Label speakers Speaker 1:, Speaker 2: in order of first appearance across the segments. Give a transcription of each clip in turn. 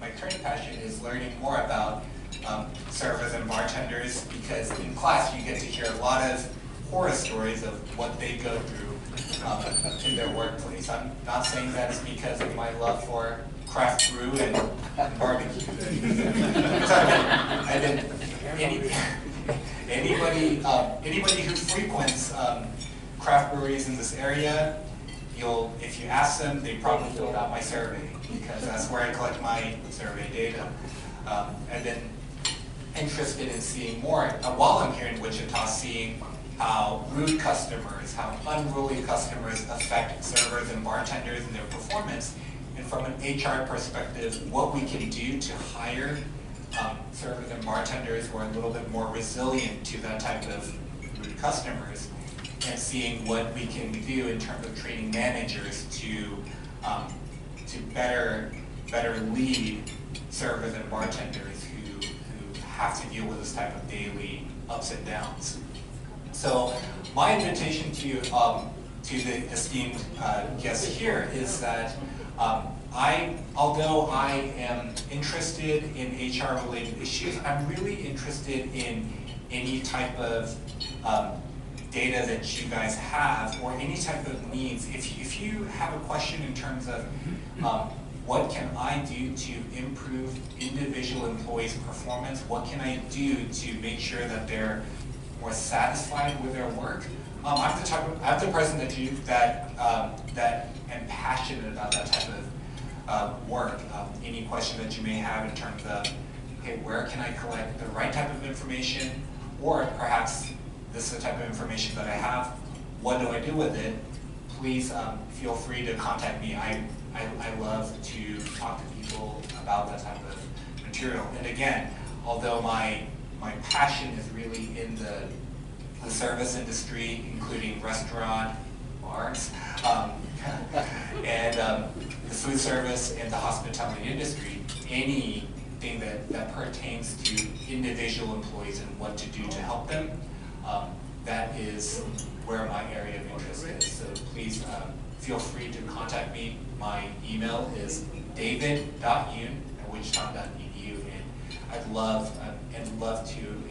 Speaker 1: my current passion is learning more about servers and bartenders, because in class you get to hear a lot of horror stories of what they go through in their workplace. I'm not saying that it's because of my love for craft brew and barbecue. Anybody who frequents craft breweries in this area, if you ask them, they probably filled out my survey, because that's where I collect my survey data. And then interested in seeing more, while I'm here in Wichita, seeing how rude customers, how unruly customers affect servers and bartenders and their performance, and from an HR perspective, what we can do to hire servers and bartenders who are a little bit more resilient to that type of rude customers, and seeing what we can do in terms of training managers to better lead servers and bartenders who have to deal with this type of daily ups and downs. So my invitation to the esteemed guests here is that although I am interested in HR-related issues, I'm really interested in any type of data that you guys have, or any type of needs. If you have a question in terms of what can I do to improve individual employees' performance, what can I do to make sure that they're more satisfied with their work, I'm the person that am passionate about that type of work. Any question that you may have in terms of, okay, where can I collect the right type of information, or perhaps this is the type of information that I have, what do I do with it? Please feel free to contact me. I love to talk to people about that type of material. And again, although my passion is really in the service industry, including restaurant, bars, and the food service and the hospitality industry, anything that pertains to individual employees and what to do to help them, that is where my area of interest is. So please feel free to contact me. My email is david.yoon@wichita.edu, and I'd love to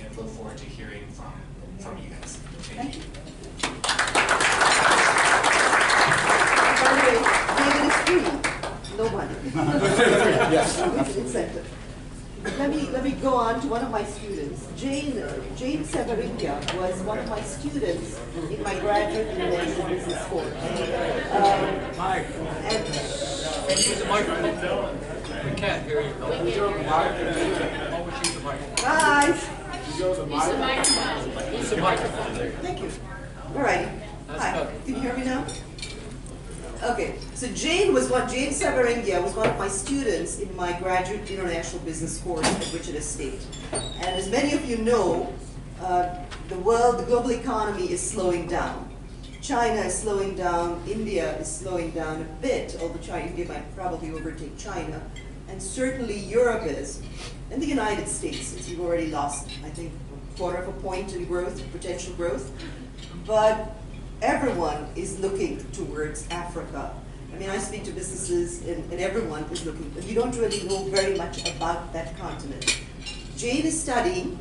Speaker 1: and look forward to hearing from you guys. Thank you.
Speaker 2: By the way, David is free. No money. Yes. It's an incentive. Let me go on to one of my students. Jane Severinga was one of my students in my graduate international business course.
Speaker 3: Use the microphone. We can't hear you.
Speaker 2: Guys.
Speaker 3: Use the microphone. Use the microphone.
Speaker 2: Thank you. All right. Hi. Can you hear me now? Okay. So Jane Severinga was one of my students in my graduate international business course at Wichita State. And as many of you know, the global economy is slowing down. China is slowing down, India is slowing down a bit, although India might probably overtake China, and certainly Europe is, and the United States, since we've already lost, I think, a quarter of a point in growth, potential growth. But everyone is looking towards Africa. I mean, I speak to businesses, and everyone is looking, but you don't really know very much about that continent. Jane is studying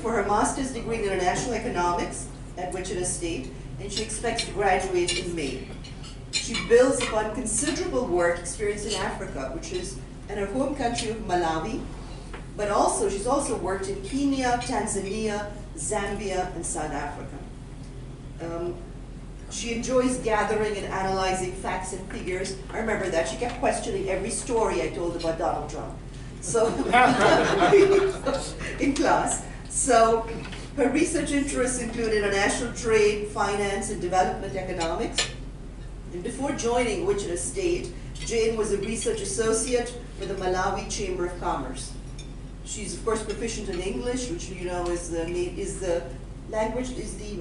Speaker 2: for her master's degree in international economics at Wichita State, and she expects to graduate in May. She builds upon considerable work experience in Africa, which is in her home country of Malawi, but also she's also worked in Kenya, Tanzania, Zambia, and South Africa. She enjoys gathering and analyzing facts and figures. I remember that. She kept questioning every story I told about Donald Trump. So, in class. So, her research interests include international trade, finance, and development economics. And before joining Wichita State, Jane was a research associate with the Malawi Chamber of Commerce. She's of course proficient in English, which you know is the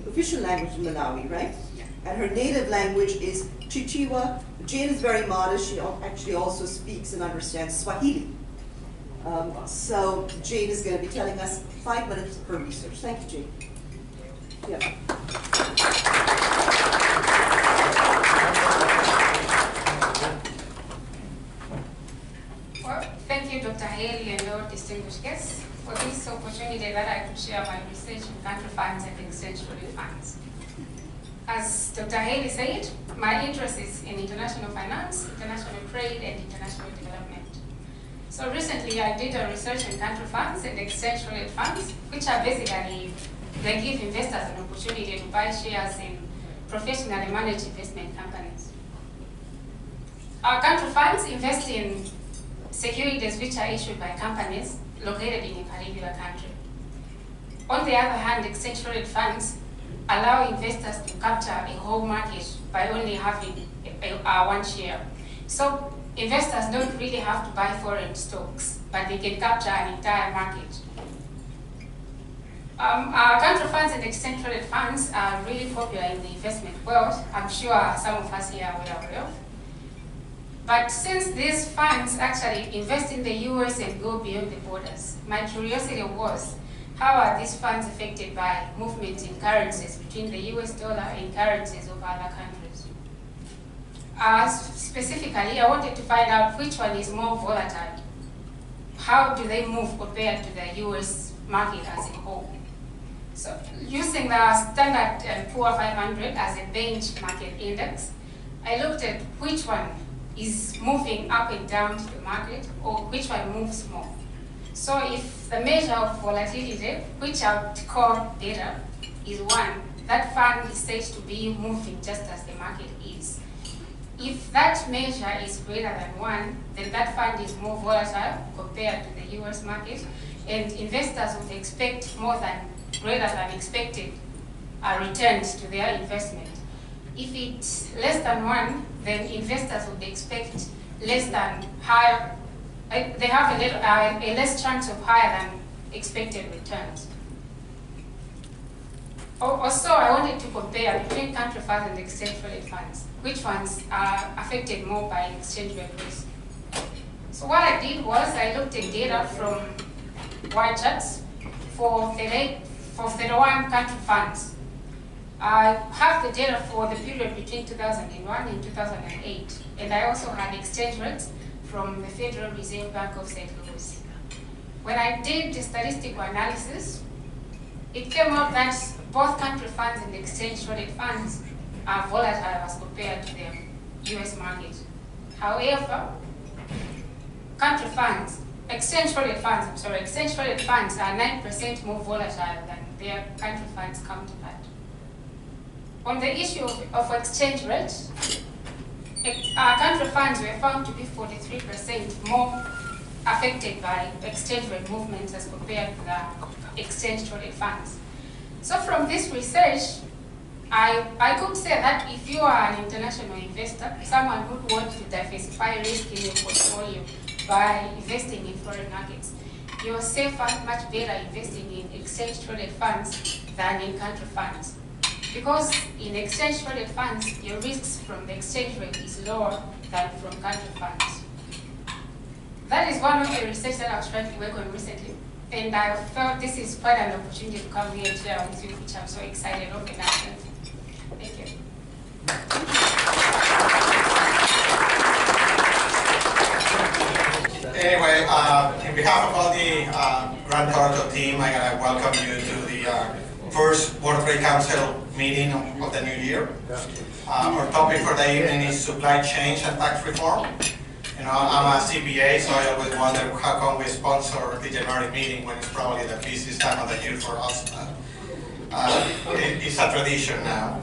Speaker 2: official language in Malawi, right? Yeah. And her native language is Chichewa. Jane is very modest. She actually also speaks and understands Swahili. So Jane is going to be telling us 5 minutes of her research. Thank you, Jane. Yeah.
Speaker 4: Well, thank you, Dr. Haley, and all distinguished guests, for this opportunity that I could share my research in country funds and exchange-traded funds. As Dr. Haley said, my interest is in international finance, international trade, and international development. So recently, I did a research in country funds and exchange-traded funds, which are basically, they give investors an opportunity to buy shares in professionally managed investment companies. Our country funds invest in securities which are issued by companies located in a particular country. On the other hand, exchange-traded funds allow investors to capture a whole market by only having one share. So investors don't really have to buy foreign stocks, but they can capture an entire market. Our country funds and exchange-traded funds are really popular in the investment world. I'm sure some of us here are well aware of. But since these funds actually invest in the US and go beyond the borders, my curiosity was, how are these funds affected by movements in currencies between the US dollar and currencies of other countries? Specifically, I wanted to find out which one is more volatile. How do they move compared to the US market as a whole? So using the Standard & Poor's 500 as a benchmark index, I looked at which one is moving up and down to the market, or which one moves more. So if the measure of volatility, which I would call beta, is 1, that fund is said to be moving just as the market is. If that measure is greater than 1, then that fund is more volatile compared to the US market, and investors would expect greater than expected returns to their investment. If it's less than 1, then investors would expect less than higher. They have a less chance of higher than expected returns. Also, I wanted to compare between country funds and exchange-traded funds. Which ones are affected more by exchange rate risk? So what I did was I looked at data from Y charts for 31 country funds. I have the data for the period between 2001 and 2008, and I also had exchange rates from the Federal Reserve Bank of St. Louis. When I did the statistical analysis, it came out that both country funds and exchange-traded funds are volatile as compared to the US market. However, exchange-traded funds are 9% more volatile than their country funds counterpart. On the issue of exchange rates, our country funds were found to be 43% more affected by exchange rate movements as compared to the exchange-traded funds. So from this research, I could say that if you are an international investor, someone who would want to diversify risk in your portfolio by investing in foreign markets, you're safer, much better investing in exchange-traded funds than in country funds. Because in exchange-traded funds, your risks from the exchange rate is lower than from country funds. That is one of the research that I was trying to work on recently. And I felt this is quite an opportunity to come here and share with you, which I'm so excited of and active. Thank you.
Speaker 5: Anyway, in behalf of all the Grant Thornton team, I gotta welcome you to the first World Trade Council meeting of the new year. Our topic for the evening is supply chain and tax reform. You know, I'm a CPA, so I always wonder how come we sponsor the January meeting when it's probably the busiest time of the year for us. It's a tradition now.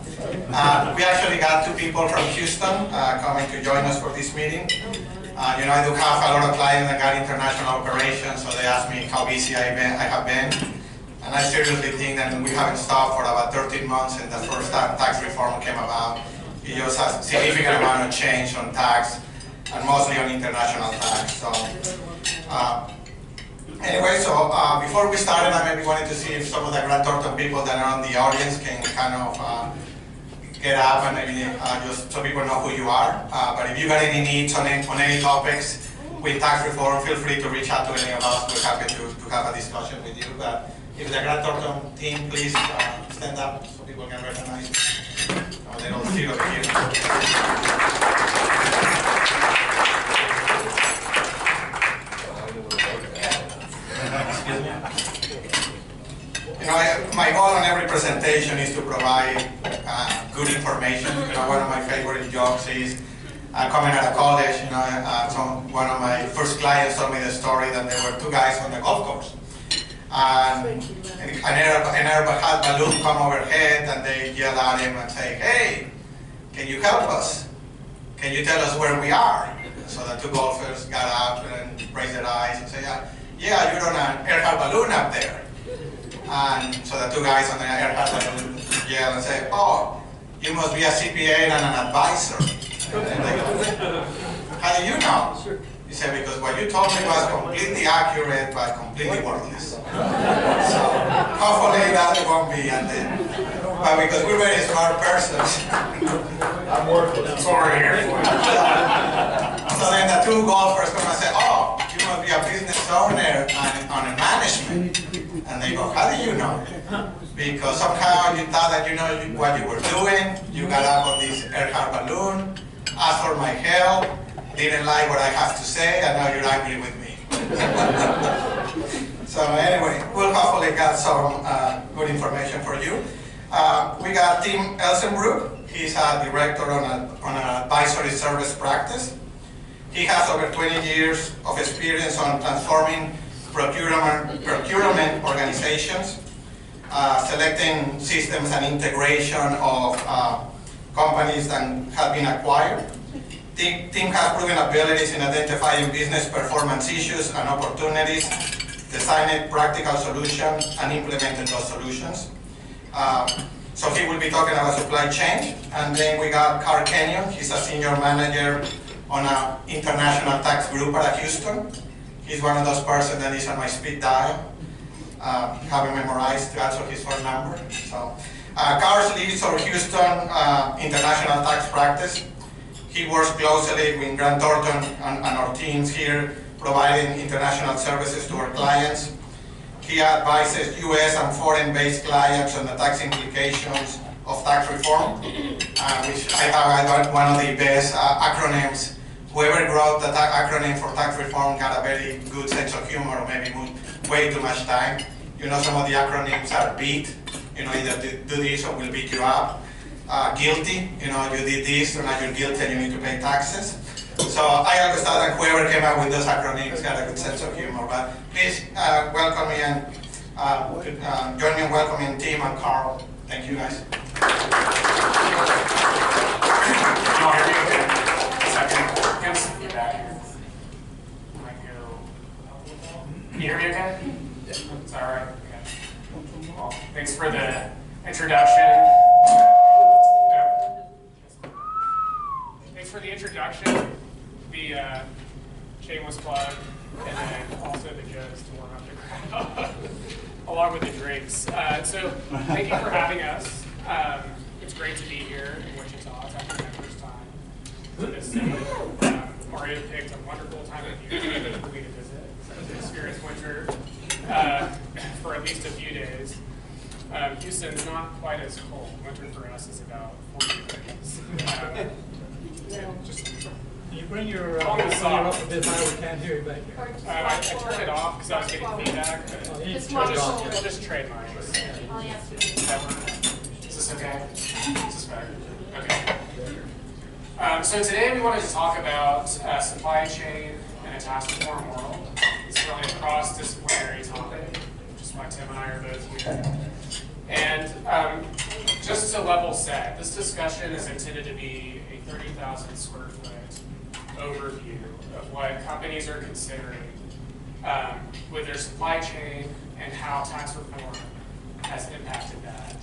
Speaker 5: We actually got 2 people from Houston coming to join us for this meeting. You know, I do have a lot of clients that got international operations, so they ask me how busy I have been. And I seriously think that we haven't stopped for about 13 months and the first time tax reform came about. It just has a significant amount of change on tax, and mostly on international tax. So, anyway, before we started, I maybe wanted to see if some of the Grant Thornton people that are on the audience can kind of get up and maybe just so people know who you are. But if you got any needs on any topics with tax reform, feel free to reach out to any of us. We're happy to have a discussion with you. But if the Grant Thornton team, please stand up so people can recognize you. Oh, they don't sit over here. my goal on every presentation is to provide good information. One of my favorite jokes is coming out of college. One of my first clients told me the story that there were two guys on the golf course, and an air balloon come overhead, and they yell at him and say, "Hey, can you help us? Can you tell us where we are?" So the two golfers got up and raised their eyes and said, "Yeah, you're on an air balloon up there." And so the two guys on the air balloon yell and say, "Oh, you must be a CPA and an advisor." And they go, "How do you know?" He said, "Because what you told me was completely accurate, but completely worthless." So hopefully that won't be at the end. But because we're very smart persons.
Speaker 6: I'm worthless. That's what we're here for.
Speaker 5: So then the two golfers come and say, "Oh, you must be a business owner and on a management." And they go, "How do you know?" "Because somehow you thought that you know what you were doing. You got up on this air balloon, asked for my help, didn't like what I have to say, and now you're angry with me." So anyway, we'll hopefully get some good information for you. We got Tim Elsenbrook. He's a director on an advisory service practice. He has over 20 years of experience on transforming procurement organizations, selecting systems and integration of companies that have been acquired. Tim has proven abilities in identifying business performance issues and opportunities, designing practical solutions, and implementing those solutions. So he will be talking about supply chain. And then we got Carl Kenyon. He's a senior manager on an international tax group at Houston. He's one of those persons that is on my speed dial. Haven't memorized also his phone number. So Carl leads our Houston international tax practice. He works closely with Grant Thornton and our teams here, providing international services to our clients. He advises U.S. and foreign-based clients on the tax implications of tax reform, which I thought one of the best acronyms. Whoever wrote the acronym for tax reform had a very good sense of humor, or maybe way too much time. Some of the acronyms are beat, either do this or we'll beat you up. Guilty, you did this, so now you're guilty and you need to pay taxes. So I always thought that whoever came up with those acronyms had a good sense of humor. But please welcome me and join me in welcoming Tim and Carl. Thank you, guys.
Speaker 6: Can you all hear me okay? Second. Give some feedback here. Might go. Can you hear me okay? Is that all right? Okay. Well, thanks for the introduction. Thanks for the introduction. The shameless plug, and then also the jokes to warm up the crowd, along with the drinks. So thank you for having us. It's great to be here in Wichita. It's actually my first time to this city. Mario picked a wonderful time of year for me to visit. So to experience winter for at least a few days. Houston's not quite as cold. Winter for us is about 40 degrees.
Speaker 3: Can you bring your
Speaker 6: On the
Speaker 3: volume up
Speaker 6: side.
Speaker 3: a bit higher? We can't hear you back here.
Speaker 6: I turned it off because I was getting feedback, but
Speaker 3: You
Speaker 6: we'll
Speaker 3: turned it off.
Speaker 6: just trade mics. Is this okay? Is this better? Okay. So today we wanted to talk about supply chain in a tax reform world. It's really a cross-disciplinary topic, which is why Tim and I are both here. And just to level set, this discussion is intended to be a 30,000 square foot overview of what companies are considering with their supply chain and how tax reform has impacted that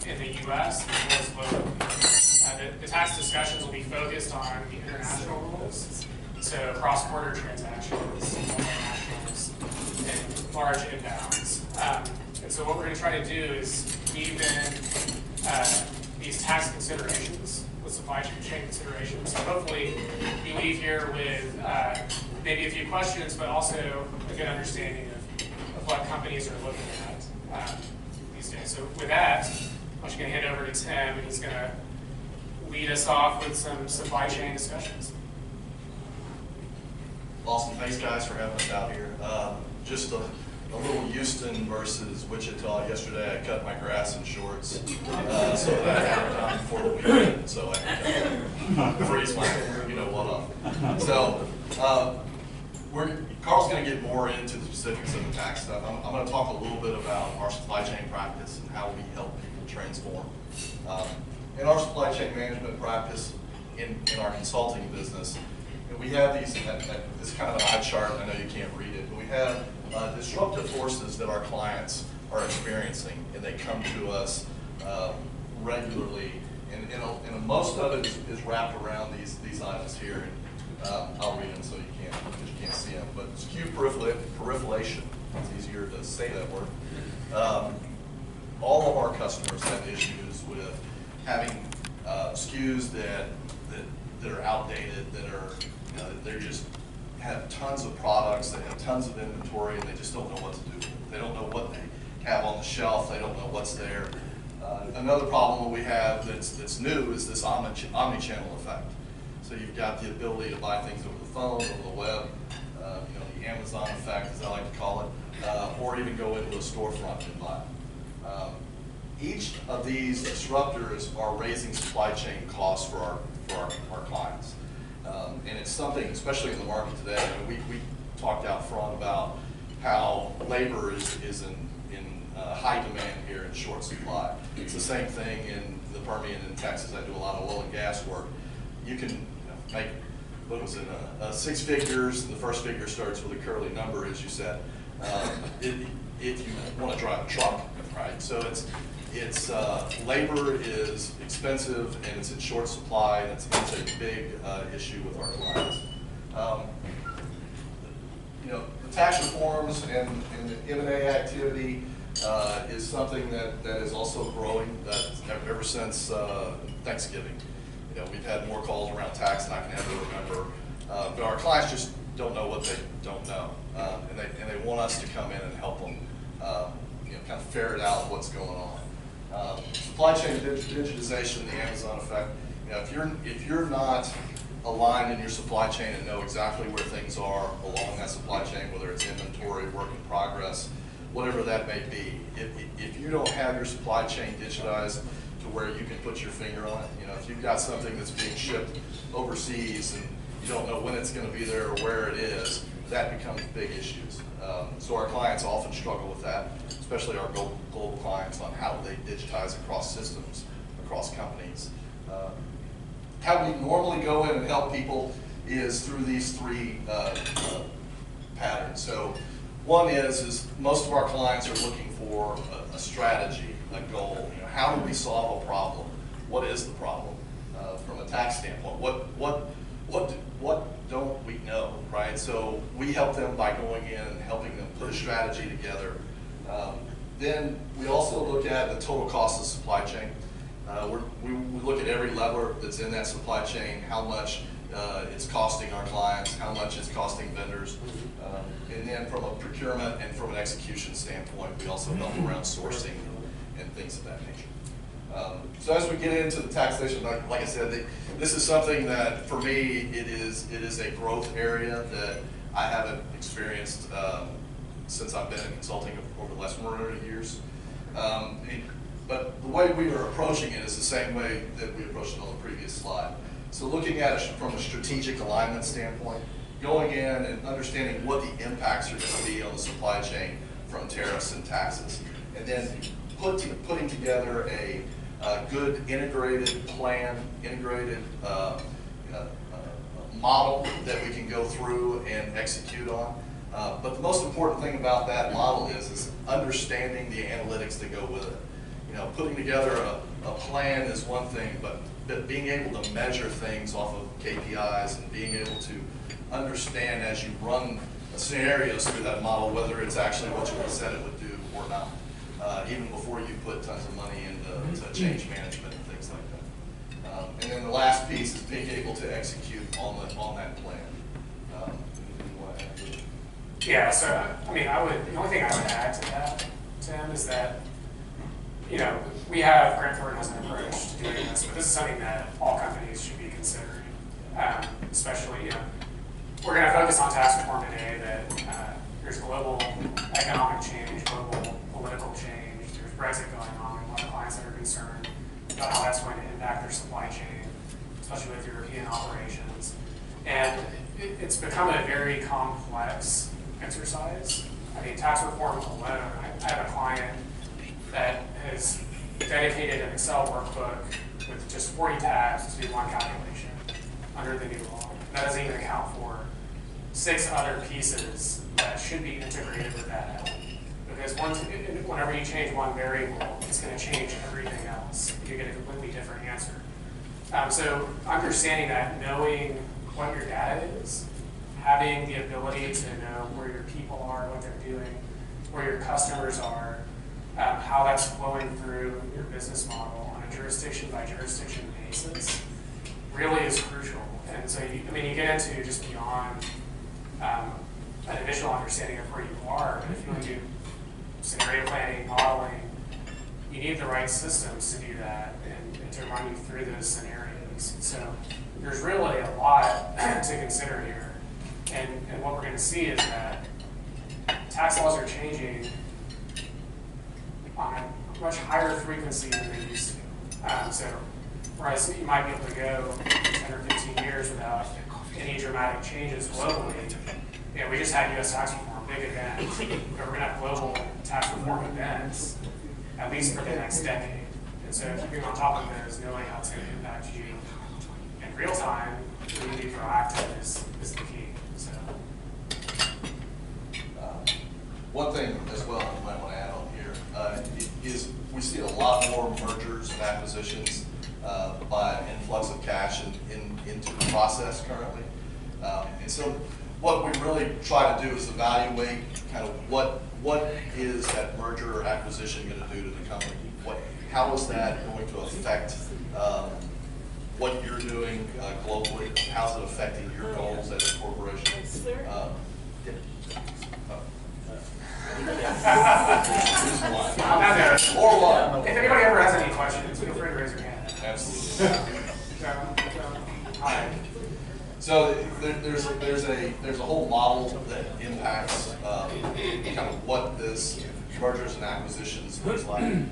Speaker 6: in the U.S. as well as globally. The tax discussions will be focused on the international rules, so cross-border transactions, multinationals, and large inbounds. And so what we're going to try to do is weave in these tax considerations with supply chain considerations. So hopefully you leave here with maybe a few questions, but also a good understanding of what companies are looking at these days. So with that, I'm just going to hand over to Tim, and he's going to lead us off with some supply chain discussions.
Speaker 7: Awesome. Thanks, guys, for having us out here. Just a a little Houston versus Wichita. Yesterday I cut my grass in shorts so that I had time before the weekend, so I could freeze my, what off. So Carl's going to get more into the specifics of the tax stuff. I'm going to talk a little bit about our supply chain practice and how we help people transform. In our supply chain management practice, in our consulting business, we have these, this kind of an eye chart, I know you can't read it, but we have disruptive forces that our clients are experiencing, and they come to us regularly, and most of it is wrapped around these items here. And I'll read them so you can't see them, but SKU proliferation, it's easier to say that word. All of our customers have issues with having SKUs that are outdated, that are, they're just have tons of products, they have tons of inventory, and they just don't know what to do with it. They don't know what they have on the shelf, they don't know what's there. Another problem that we have that's new is this omni-channel effect. So you've got the ability to buy things over the phone, over the web, the Amazon effect, as I like to call it, or even go into a storefront and buy. Each of these disruptors are raising supply chain costs for our clients. And it's something, especially in the market today, we talked out front about how labor is in high demand here in short supply. It's the same thing in the Permian in Texas. I do a lot of oil and gas work. You can make, what was it, 6 figures, and the first figure starts with a curly number, as you said, if you want to drive a truck, right? So it's labor is expensive, and it's in short supply, and it's a big issue with our clients. The tax reforms and the M&A activity is something that is also growing ever since Thanksgiving. We've had more calls around tax than I can ever remember, but our clients just don't know what they don't know, and they want us to come in and help them, kind of ferret out what's going on. Supply chain digitization, the Amazon effect. If you're not aligned in your supply chain and know exactly where things are along that supply chain, whether it's inventory, work in progress, whatever that may be, if you don't have your supply chain digitized to where you can put your finger on it, if you've got something that's being shipped overseas and you don't know when it's going to be there or where it is, that becomes big issues. So our clients often struggle with that, especially our global clients, on how they digitize across systems, across companies. How we normally go in and help people is through these 3 patterns. So one is most of our clients are looking for a strategy, a goal. How do we solve a problem? What is the problem from a tax standpoint? What don't we know, right? So we help them by going in and helping them put a strategy together. Then we also look at the total cost of supply chain. We look at every lever that's in that supply chain, how much it's costing our clients, how much it's costing vendors. And then from a procurement and from an execution standpoint, we also help around sourcing and things of that nature. So as we get into the taxation, like I said, this is something that for me, it is a growth area that I haven't experienced since I've been in consulting over the last 100 years. But the way we are approaching it is the same way that we approached it on the previous slide. So looking at it from a strategic alignment standpoint, going in and understanding what the impacts are going to be on the supply chain from tariffs and taxes, and then putting together a good integrated plan, integrated model that we can go through and execute on. But the most important thing about that model is understanding the analytics that go with it. Putting together a plan is one thing, but being able to measure things off of KPIs and being able to understand as you run scenarios through that model whether it's actually what you said it would do or not, even before you put tons of money into change management and things like that. And then the last piece is being able to execute on that plan.
Speaker 6: Yeah, so the only thing I would add to that, Tim, is that we have Grant Thornton has an approach to doing this, but this is something that all companies should be considering. Especially, we're going to focus on tax reform today. That there's global economic change Brexit going on, and a lot of clients that are concerned about how that's going to impact their supply chain, especially with European operations. And it's become a very complex exercise. I mean, tax reform alone, I have a client that has dedicated an Excel workbook with just 40 tabs to do one calculation under the new law. That doesn't even account for 6 other pieces that should be integrated with that element. Because whenever you change one variable, it's going to change everything else. You get a completely different answer. So understanding that, knowing what your data is, having the ability to know where your people are, what they're doing, where your customers are, how that's flowing through your business model on a jurisdiction by jurisdiction basis, really is crucial. And so, you get into just beyond an initial understanding of where you are, but if you want to do scenario planning, modeling, you need the right systems to do that and to run you through those scenarios. So there's really a lot to consider here. And what we're going to see is that tax laws are changing on a much higher frequency than they used to. So whereas you might be able to go 10 or 15 years without any dramatic changes globally, we just had U.S. tax reform, big event, but we're going to have global tax reform events, at least for the next decade. And so keeping on top of those, knowing how it's going to impact you in real time, really be proactive is the key. So.
Speaker 7: One thing as well I might want to add on here is we see a lot more mergers and acquisitions by an influx of cash into the process currently. And so what we really try to do is evaluate kind of what is that merger or acquisition going to do to the company? How is that going to affect what you're doing globally? How's it affecting your goals as a corporation? Or one.
Speaker 6: If anybody ever has any questions, feel free to raise your hand.
Speaker 7: Absolutely.
Speaker 6: Hi.
Speaker 7: So there's a whole model that impacts kind of what this mergers and acquisitions looks like, and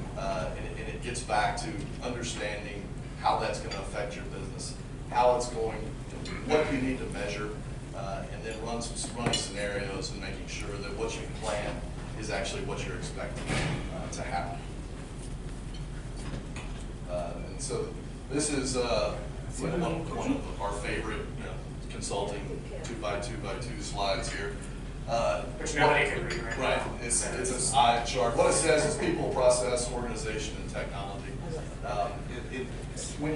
Speaker 7: it gets back to understanding how that's going to affect your business, how it's going, what you need to measure, and then running scenarios and making sure that what you plan is actually what you're expecting to happen. And so this is one of our favorite consulting 2x2x2 slides here.
Speaker 6: Which nobody can read right now.
Speaker 7: Right, it's an eye chart. What it says is people, process, organization, and technology. When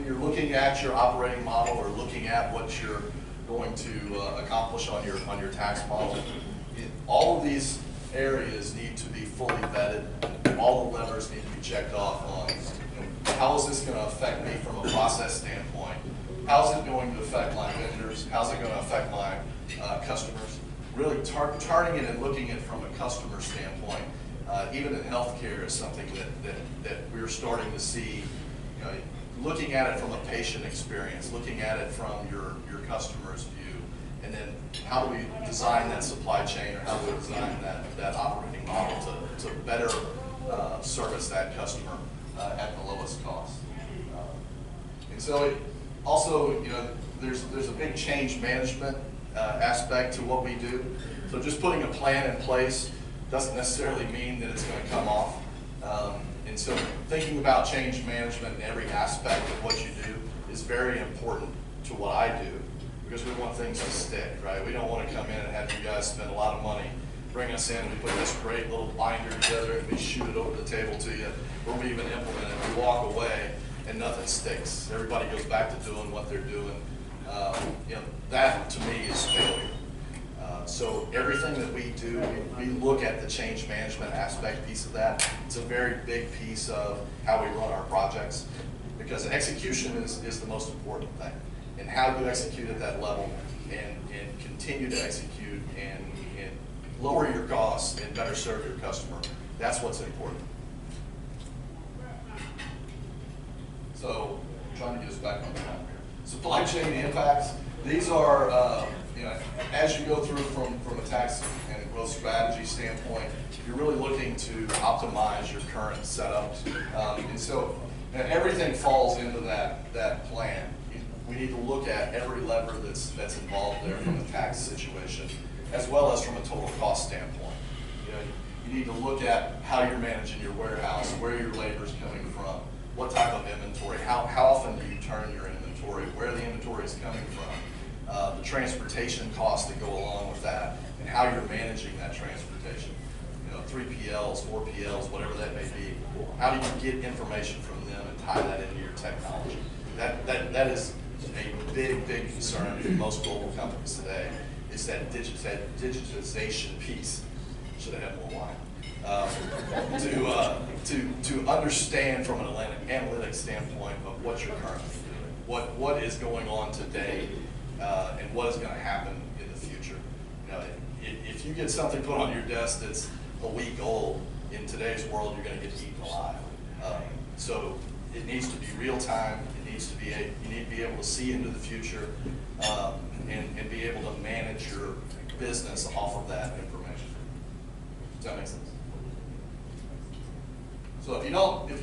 Speaker 7: you're looking at your operating model or looking at what you're going to accomplish on your tax model, all of these areas need to be fully vetted. All the levers need to be checked off on. How is this going to affect me from a process standpoint? How's it going to affect my vendors? How's it going to affect my customers? Really turning it and looking at it from a customer standpoint, even in healthcare, is something that we're starting to see. Looking at it from a patient experience, looking at it from your customer's view, and then how do we design that supply chain, or how do we design that operating model to better service that customer at the lowest cost. And so it also, there's a big change management aspect to what we do. So just putting a plan in place doesn't necessarily mean that it's going to come off. And so thinking about change management in every aspect of what you do is very important to what I do, because we want things to stick, right? We don't want to come in and have you guys spend a lot of money, bring us in, we put this great little binder together and we shoot it over the table to you, or we even implement it, we walk away and nothing sticks. Everybody goes back to doing what they're doing. That to me is failure. So everything that we do, we look at the change management aspect piece of that. It's a very big piece of how we run our projects, because execution is the most important thing. And how you execute at that level and continue to execute and lower your costs and better serve your customer. That's what's important. So trying to get us back on track here. Supply chain impacts. These are, as you go through from a a tax and growth strategy standpoint, you're really looking to optimize your current setup. And so everything falls into that plan. We need to look at every lever that's involved there from a tax situation, as well as from a total cost standpoint. You need to look at how you're managing your warehouse, where your labor is coming from, what type of inventory, how often do you turn your inventory, where the inventory is coming from, the transportation costs that go along with that, and how you're managing that transportation. 3PLs, 4PLs, whatever that may be. How do you get information from them and tie that into your technology? That is a big concern for most global companies today, is that digitization piece. Should have had more wine. To understand from an analytics standpoint of what you're currently doing, what is going on today, and what is going to happen in the future. If you get something put on your desk that's a week old, in today's world, you're going to get eaten alive. So it needs to be real time. It needs to be you need to be able to see into the future and be able to manage your business off of that information. Does that make sense? So if you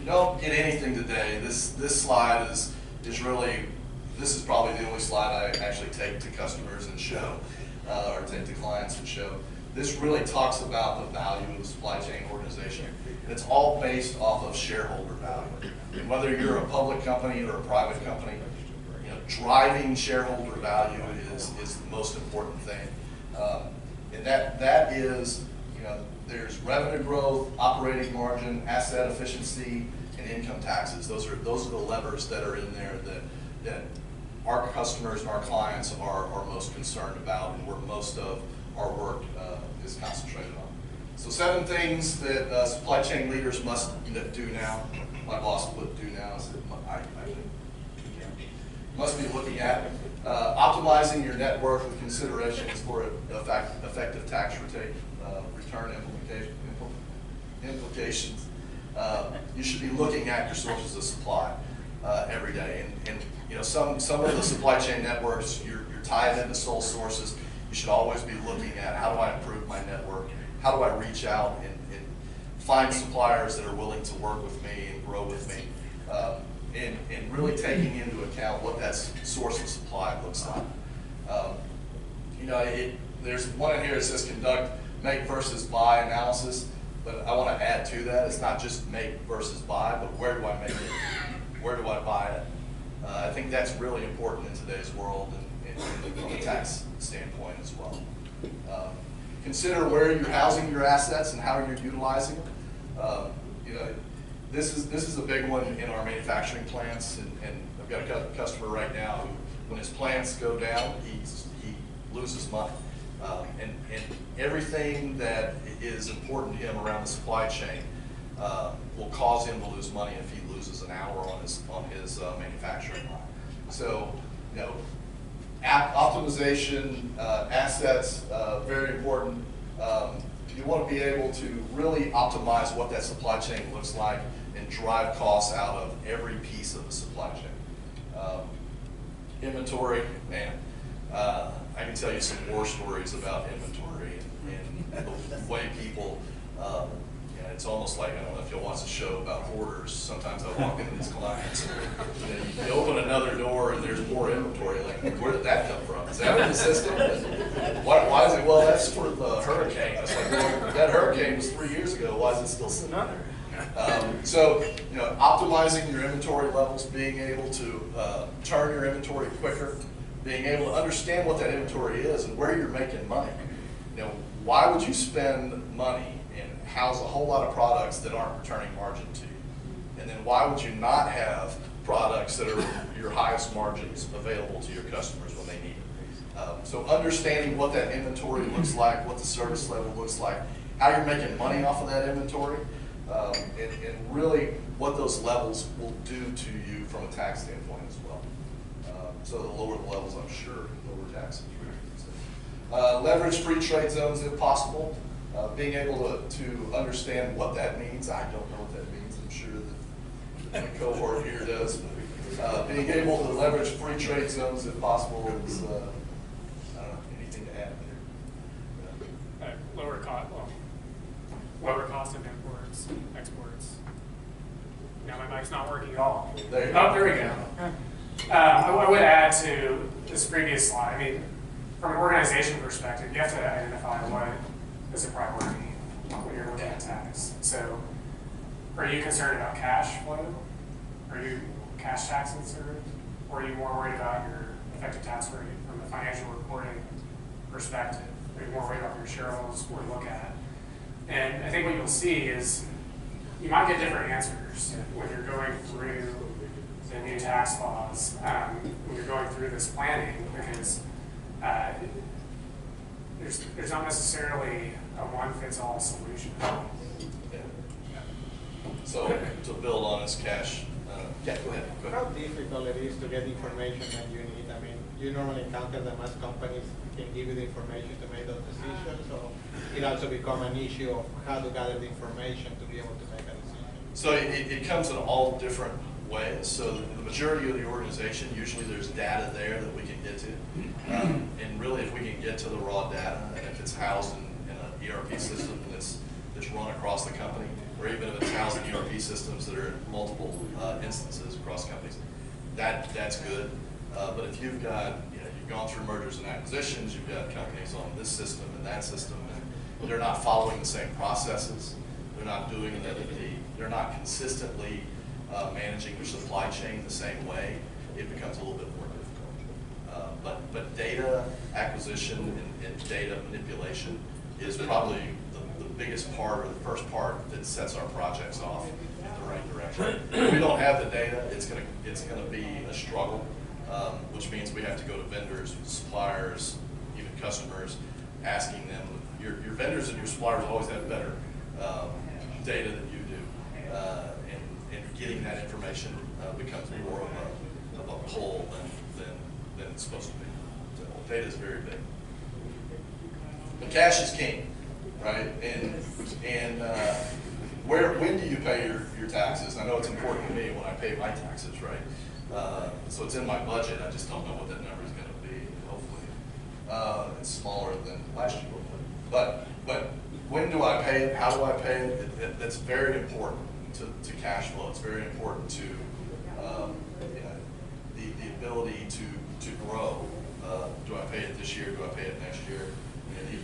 Speaker 7: don't get anything today, this slide is really, this is probably the only slide I actually take to customers and show, or take to clients and show. This really talks about the value of the supply chain organization. And it's all based off of shareholder value. And whether you're a public company or a private company, driving shareholder value is the most important thing. And that is, there's revenue growth, operating margin, asset efficiency, and income taxes. Those are the levers that are in there that our customers and our clients are most concerned about, and where most of our work is concentrated on. So 7 things that supply chain leaders must do now. My boss put do now, so I must be looking at optimizing your network with considerations for effective tax return implications. You should be looking at your sources of supply every day, and some of the supply chain networks you're tied into sole sources. You should always be looking at, how do I improve my network? How do I reach out and find suppliers that are willing to work with me and grow with me? And really taking into account what that source of supply looks like. There's one in here that says conduct make versus buy analysis, but I want to add to that. It's not just make versus buy, but where do I make it? Where do I buy it? I think that's really important in today's world, and from a tax standpoint as well. Consider where you're housing your assets and how you're utilizing them. This is a big one in our manufacturing plants, and I've got a customer right now who, when his plants go down, he loses money. And everything that is important to him around the supply chain will cause him to lose money if he loses an hour on his manufacturing line. So, optimization, assets, very important. You want to be able to really optimize what that supply chain looks like and drive costs out of every piece of the supply chain. Inventory, man, I can tell you some war stories about inventory and the way people, it's almost like, I don't know if you'll watch a show about hoarders. Sometimes I walk into these clients and you open another door and there's more inventory. Like, where did that come from? Is that in the system? Why is it? Well, that's for the hurricane. It's like, well, that hurricane was 3 years ago. Why is it still sitting there? So, optimizing your inventory levels, being able to turn your inventory quicker, being able to understand what that inventory is and where you're making money. Why would you spend money and house a whole lot of products that aren't returning margin to you? And then why would you not have products that are your highest margins available to your customers when they need it? So understanding what that inventory looks like, what the service level looks like, how you're making money off of that inventory, and really what those levels will do to you from a tax standpoint as well. So the lower the levels, I'm sure, lower taxes. Leverage free trade zones if possible. Being able to understand what that means. I don't know what that means. I'm sure that the cohort here does. Being able to leverage free trade zones if possible is, I don't know, anything to add
Speaker 6: exports. Now my mic's not working at all.
Speaker 7: There you go.
Speaker 6: Oh, there we go. I would add to this previous slide, I mean, from an organization perspective, you have to identify what is a priority when you're looking at tax. So, are you concerned about cash flow? Are you cash tax concerned? Or are you more worried about your effective tax rate from a financial reporting perspective? Are you more worried about your shareholders or look at? And I think what you'll see is you might get different answers when you're going through the new tax laws, when you're going through this planning, because there's not necessarily a one-fits-all solution.
Speaker 7: So to build on this cash, yeah, go ahead.
Speaker 3: How difficult it is to get information that you need? I mean, you normally encounter them as companies can give you the information to make those decisions, so it also becomes an issue of how to gather the information to be able to make a decision.
Speaker 7: So it comes in all different ways. So the majority of the organization, usually there's data there that we can get to. And really, if we can get to the raw data, and if it's housed in an ERP system that's run across the company, or even if it's housed in ERP systems that are in multiple instances across companies, that's good. But if you've got, you've gone through mergers and acquisitions, you've got companies on this system and that system, and they're not following the same processes, they're not doing it, they're not consistently managing their supply chain the same way, it becomes a little bit more difficult. But data acquisition and data manipulation is probably the biggest part, or the first part that sets our projects off in the right direction. If we don't have the data, it's gonna be a struggle, which means we have to go to vendors, suppliers, even customers, asking them. Your vendors and your suppliers always have better data than you do, and getting that information becomes more of a pull than it's supposed to be. So data is very big. But cash is king, right? And when do you pay your taxes? I know it's important to me when I pay my taxes, right? So it's in my budget. I just don't know what that number is going to be. Hopefully, it's smaller than last year. But when do I pay it? How do I pay it? That's very important to cash flow. It's very important to the ability to grow. Do I pay it this year? Do I pay it next year?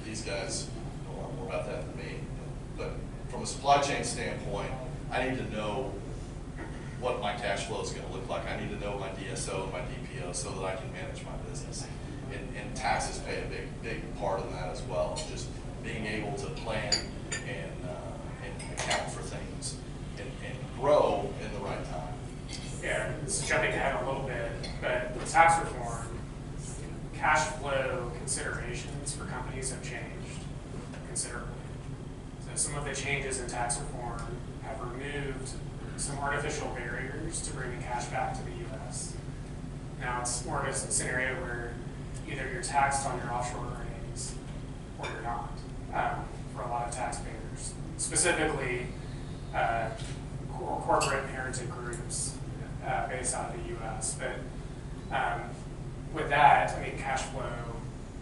Speaker 7: These guys know a lot more about that than me. But from a supply chain standpoint, I need to know what my cash flow is going to look like. I need to know my DSO and my DPO so that I can manage my business. And taxes play a big part in that as well. Just being able to plan and account for things and grow in the right time.
Speaker 6: Yeah, this is jumping ahead a little bit, but with tax reform, cash flow considerations for companies have changed considerably. So some of the changes in tax reform have removed some artificial barriers to bringing cash back to the U.S. Now it's more of a scenario where either you're taxed on your offshore earnings or you're not, for a lot of taxpayers. Specifically, corporate inherited groups based out of the U.S. But with that, I mean, cash flow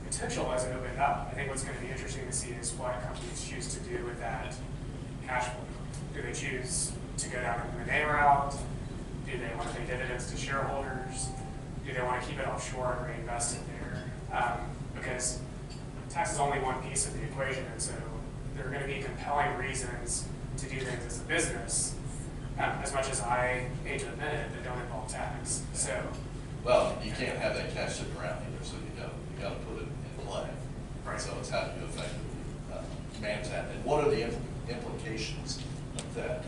Speaker 6: potential hasn't opened up. I think what's going to be interesting to see is what companies choose to do with that cash flow. Do they choose to go down an M&A route? Do they want to pay dividends to shareholders? Do they want to keep it offshore and reinvest it there? Because tax is only one piece of the equation, and so there are going to be compelling reasons to do things as a business, as much as I hate to admit it, that don't involve tax. So,
Speaker 7: well, you can't have that cash sitting around either, so you got to put it in play.
Speaker 6: right.
Speaker 7: So it's how do you effectively manage that, and what are the implications of that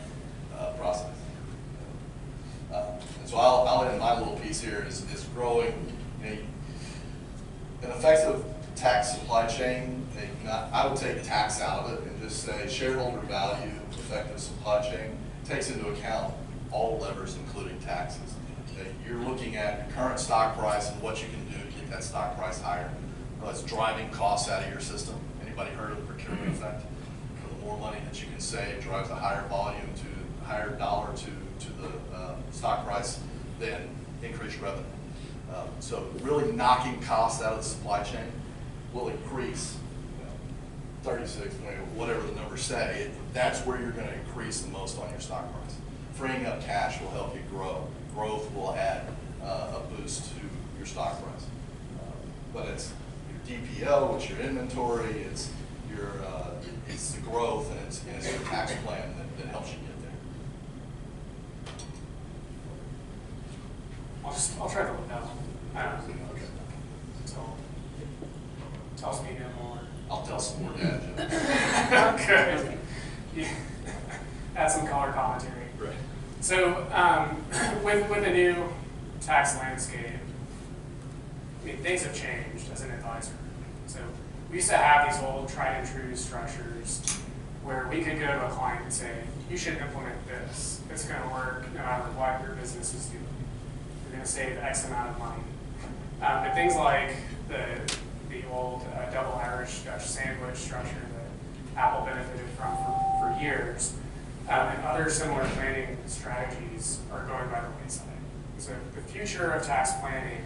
Speaker 7: process? And so I'll end my little piece here is growing an effective tax supply chain. I would take tax out of it and just say shareholder value, effective supply chain takes into account all levers, including taxes. You're looking at your current stock price and what you can do to get that stock price higher. It's driving costs out of your system. Anybody heard of the procurement effect? The more money that you can save drives a higher volume to higher dollar to the stock price, then increased revenue. So really knocking costs out of the supply chain will increase 36, whatever the numbers say, that's where you're going to increase the most on your stock price. Freeing up cash will help you grow. Growth will add a boost to your stock price. But it's your DPO, it's your inventory, it's the growth, and it's your tax plan that helps you get there.
Speaker 6: I'll try to look that one.
Speaker 7: Okay.
Speaker 6: Tells me no more.
Speaker 7: I'll tell some more dad jokes.
Speaker 6: Good. Yeah. Add some color commentary.
Speaker 7: Right.
Speaker 6: So with the new tax landscape, I mean, things have changed as an advisor. So we used to have these old tried and true structures where we could go to a client and say, you should implement this. It's going to work no matter what your business is doing. You're going to save X amount of money. But things like the old double Irish Dutch sandwich structure that Apple benefited from for years, and other similar planning strategies are going by the wayside. So the future of tax planning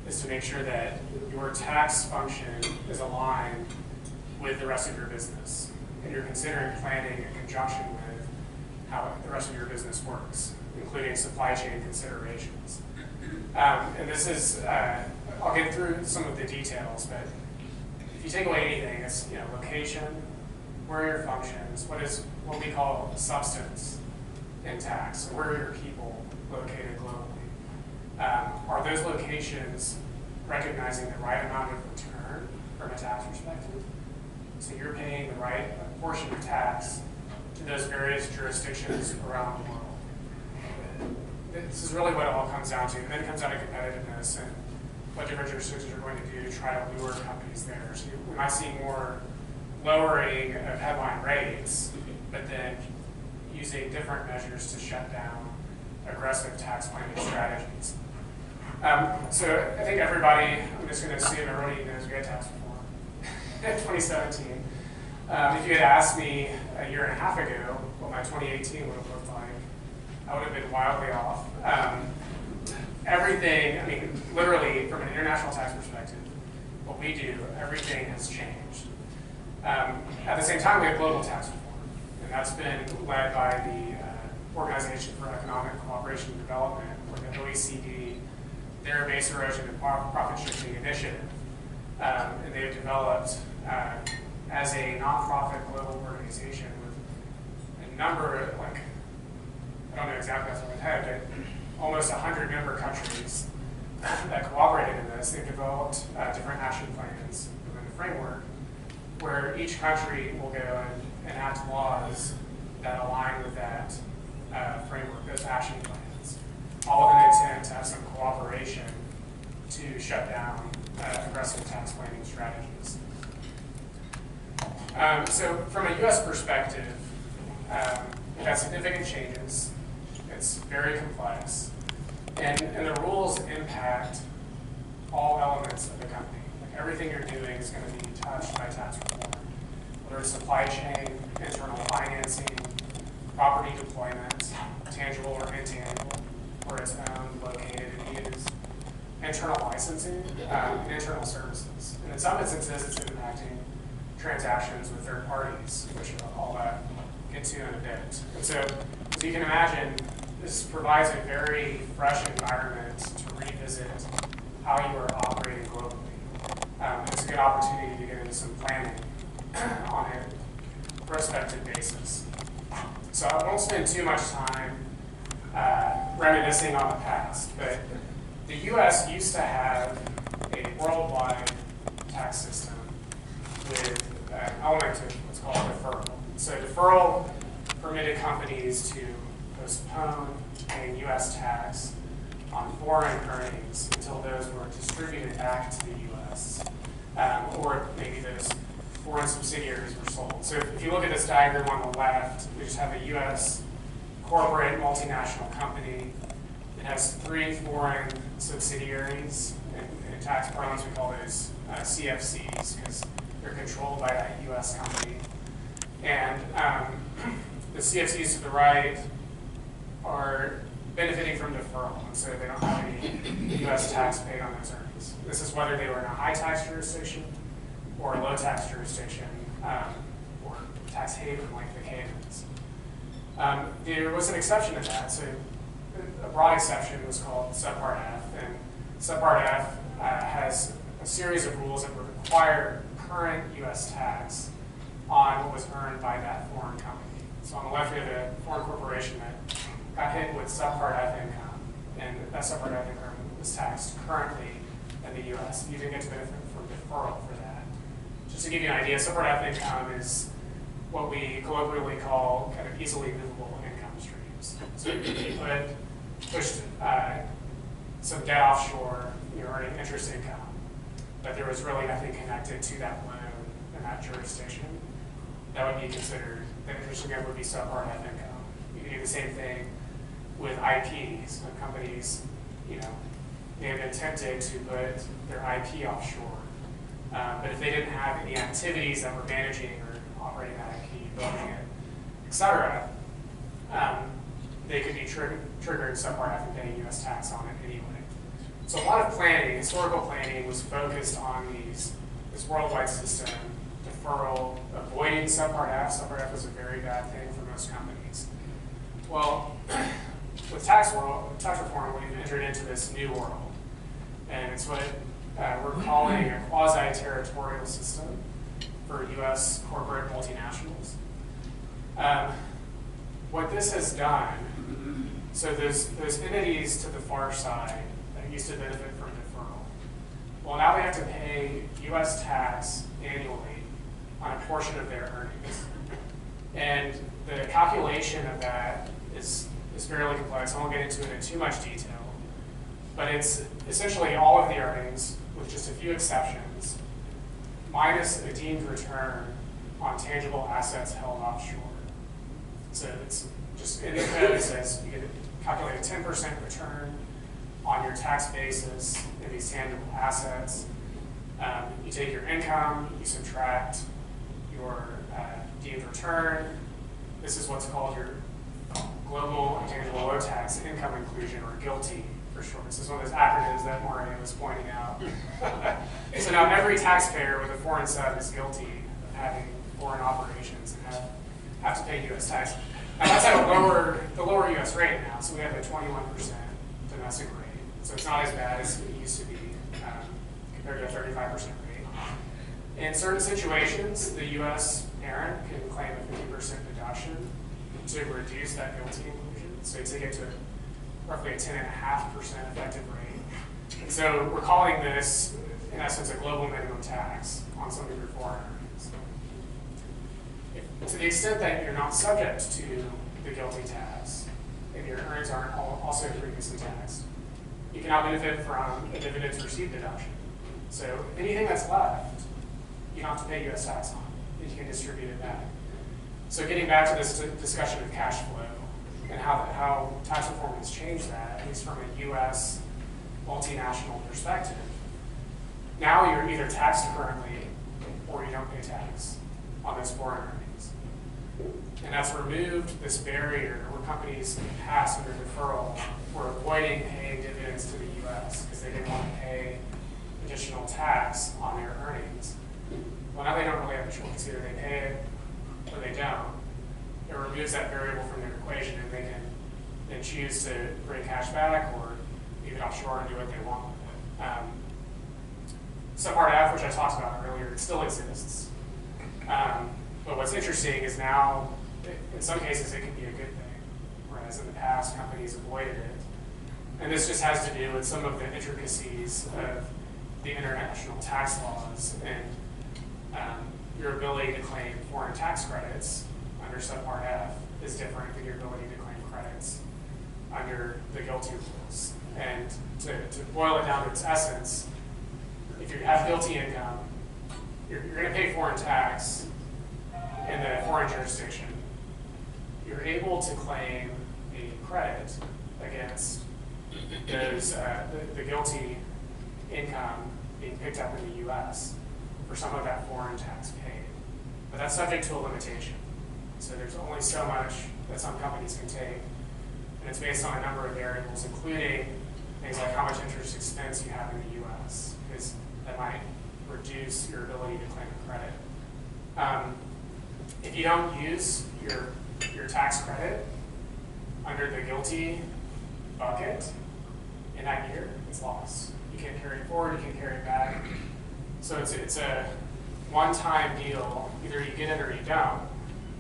Speaker 6: is to make sure that your tax function is aligned with the rest of your business, and you're considering planning in conjunction with how the rest of your business works, including supply chain considerations. And this is, I'll get through some of the details, but if you take away anything, it's location, where are your functions, what we call substance in tax, so where are your people located globally? Are those locations recognizing the right amount of return from a tax perspective? So you're paying the right portion of tax to those various jurisdictions around the world. This is really what it all comes down to. And then it comes down to competitiveness and what different jurisdictions are going to do to try to lure companies there. So we might see more lowering of headline rates, but then using different measures to shut down aggressive tax planning strategies. So I think everybody, I'm just going to assume everybody knows we had tax reform in 2017. If you had asked me a year and a half ago what my 2018 would have looked like, I would have been wildly off. Everything, I mean, literally from an international tax perspective, what we do, everything has changed. At the same time, we have global tax reform, and that's been led by the Organization for Economic Cooperation and Development, or the OECD, their Base Erosion and Profit Shifting Initiative. And they've developed, as a nonprofit global organization with a number of, I don't know exactly off the top of my head, but almost 100 member countries that cooperated in this. They've developed different action plans within the framework where each country will go and enact laws that align with that framework, those action plans, all with an intent to have some cooperation to shut down aggressive tax planning strategies. So from a U.S. perspective, we've had significant changes. It's very complex. And the rules impact all elements of the company. Like everything you're doing is going to be touched by tax reform, whether it's supply chain, internal financing, property deployment, tangible or intangible, where it's owned, located, and used, internal licensing, and internal services. And in some instances, it's impacting transactions with third parties, which I'll get to in a bit. And so, as you can imagine, this provides a very fresh environment to revisit how you are operating globally. It's a good opportunity to get into some planning on a prospective basis. So I won't spend too much time reminiscing on the past, but the U.S. used to have a worldwide tax system with an element of what's called deferral. So deferral permitted companies to postpone paying U.S. tax on foreign earnings until those were distributed back to the U.S. Or maybe those foreign subsidiaries were sold. So if you look at this diagram on the left, we just have a U.S. corporate multinational company. It has 3 foreign subsidiaries. In tax parlance, we call those CFCs because they're controlled by that U.S. company. And the CFCs to the right are benefiting from deferral, and so they don't have any U.S. tax paid on those earnings. This is whether they were in a high tax jurisdiction or a low tax jurisdiction or tax haven like the Caymans. There was an exception to that. So a broad exception was called Subpart F, and Subpart F has a series of rules that would require current U.S. tax on what was earned by that foreign company. So on the left, we have a foreign corporation that got hit with Subpart F income, and that Subpart F income was taxed currently in the U.S. You didn't get to benefit from deferral for that. Just to give you an idea, Subpart F income is what we colloquially call kind of easily movable income streams. So you pushed some debt offshore, you're earning interest income, but there was really nothing connected to that loan in that jurisdiction. That would be considered, the interest income would be Subpart F income. You can do the same thing with IPs. When companies, they have been tempted to put their IP offshore. But if they didn't have any activities that were managing or operating that IP, building it, et cetera, they could be triggering Subpart F and paying U.S. tax on it anyway. So a lot of planning, historical planning, was focused on this worldwide system, deferral, avoiding Subpart F. Subpart F was a very bad thing for most companies. Well, with tax reform, we've entered into this new world. And it's what we're calling a quasi-territorial system for U.S. corporate multinationals. What this has done, so those entities to the far side that used to benefit from deferral, well, now they have to pay U.S. tax annually on a portion of their earnings. And the calculation of that is fairly complex. I won't get into it in too much detail. But it's essentially all of the earnings, with just a few exceptions, minus a deemed return on tangible assets held offshore. So it's just in the code, it says you get to calculate a 10% return on your tax basis in these tangible assets. You take your income, you subtract your deemed return. This is what's called your Global Intangible Low Tax Income Inclusion, or GILTI for short. This is one of those acronyms that Maureen was pointing out. So now every taxpayer with a foreign sub is guilty of having foreign operations and have to pay U.S. tax. Now that's at the lower U.S. rate now, so we have a 21% domestic rate. So it's not as bad as it used to be compared to a 35% rate. In certain situations, the U.S. parent can claim a 50% deduction to reduce that GILTI inclusion. So you take it to roughly a 10.5% effective rate. And so we're calling this, in essence, a global minimum tax on some of your foreign earnings. To the extent that you're not subject to the GILTI tax, and your earnings aren't also previously taxed, you can now benefit from a dividends received deduction. So anything that's left, you don't have to pay U.S. tax on, and you can distribute it back. So getting back to this discussion of cash flow and how tax reform has changed that, at least from a U.S. multinational perspective, now you're either taxed currently or you don't pay tax on those foreign earnings. And that's removed this barrier where companies in the past under deferral were avoiding paying dividends to the U.S. because they didn't want to pay additional tax on their earnings. Well, now they don't really have a choice. Either they pay it or they don't. It removes that variable from their equation, and they can then choose to bring cash back or leave it offshore and do what they want with it. Subpart F, which I talked about earlier, it still exists. But what's interesting is now, in some cases, it can be a good thing, whereas in the past, companies avoided it. And this just has to do with some of the intricacies of the international tax laws and your ability to claim foreign tax credits under Subpart F is different than your ability to claim credits under the GILTI rules. And to boil it down to its essence, if you have GILTI income, you're going to pay foreign tax in the foreign jurisdiction. You're able to claim a credit against those the GILTI income being picked up in the U.S. for some of that foreign tax paid. But that's subject to a limitation. So there's only so much that some companies can take, and it's based on a number of variables, including things like how much interest expense you have in the U.S., because that might reduce your ability to claim a credit. If you don't use your tax credit under the GILTI bucket in that year, it's lost. You can't carry it forward, you can't carry it back. So it's a one-time deal. Either you get it or you don't.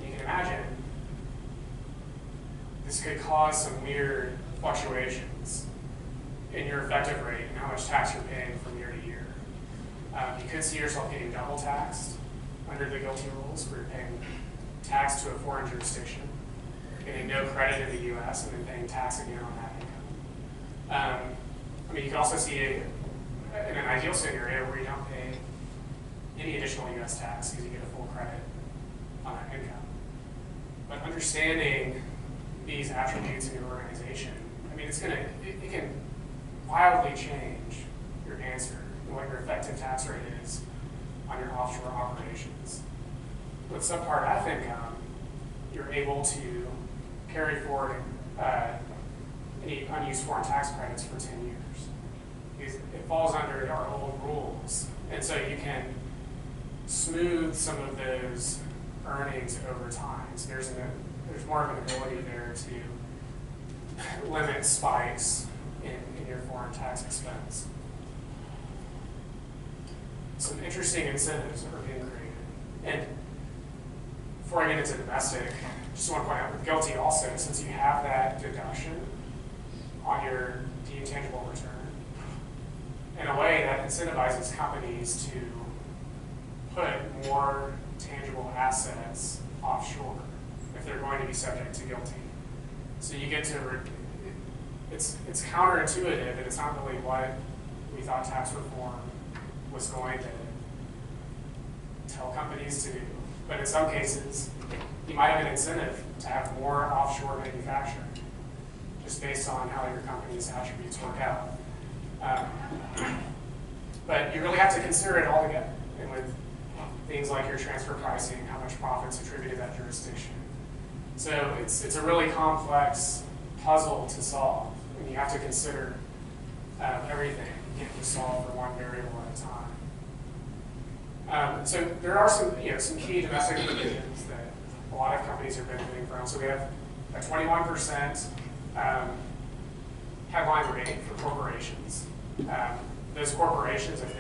Speaker 6: You can imagine this could cause some weird fluctuations in your effective rate and how much tax you're paying from year to year. You could see yourself getting double taxed under the GILTI rules, where you're paying tax to a foreign jurisdiction, getting no credit in the US, and then paying tax again on that income. I mean, you can also see in an ideal scenario where you don't pay any additional US tax because you get a full credit on that income. But understanding these attributes in your organization, I mean, it can wildly change your answer and what your effective tax rate is on your offshore operations. With subpart F income, you're able to carry forward any unused foreign tax credits for 10 years. It falls under our old rules, and so you can smooth some of those earnings over time. So there's more of an ability there to limit spikes in your foreign tax expense. Some interesting incentives are being created. And before I get into domestic, just want to point out with GILTI also, since you have that deduction on your intangible return, in a way that incentivizes companies to put more tangible assets offshore if they're going to be subject to GILTI. So you get to, it's counterintuitive, and it's not really what we thought tax reform was going to tell companies to do. But in some cases, you might have an incentive to have more offshore manufacturing, just based on how your company's attributes work out. But you really have to consider it all together, and with things like your transfer pricing, how much profit's attributed to that jurisdiction. So it's a really complex puzzle to solve, and you have to consider everything. You can't just solve for one variable at a time. So there are some key domestic provisions that a lot of companies are benefiting from. So we have a 21% headline rate for corporations. Those corporations, if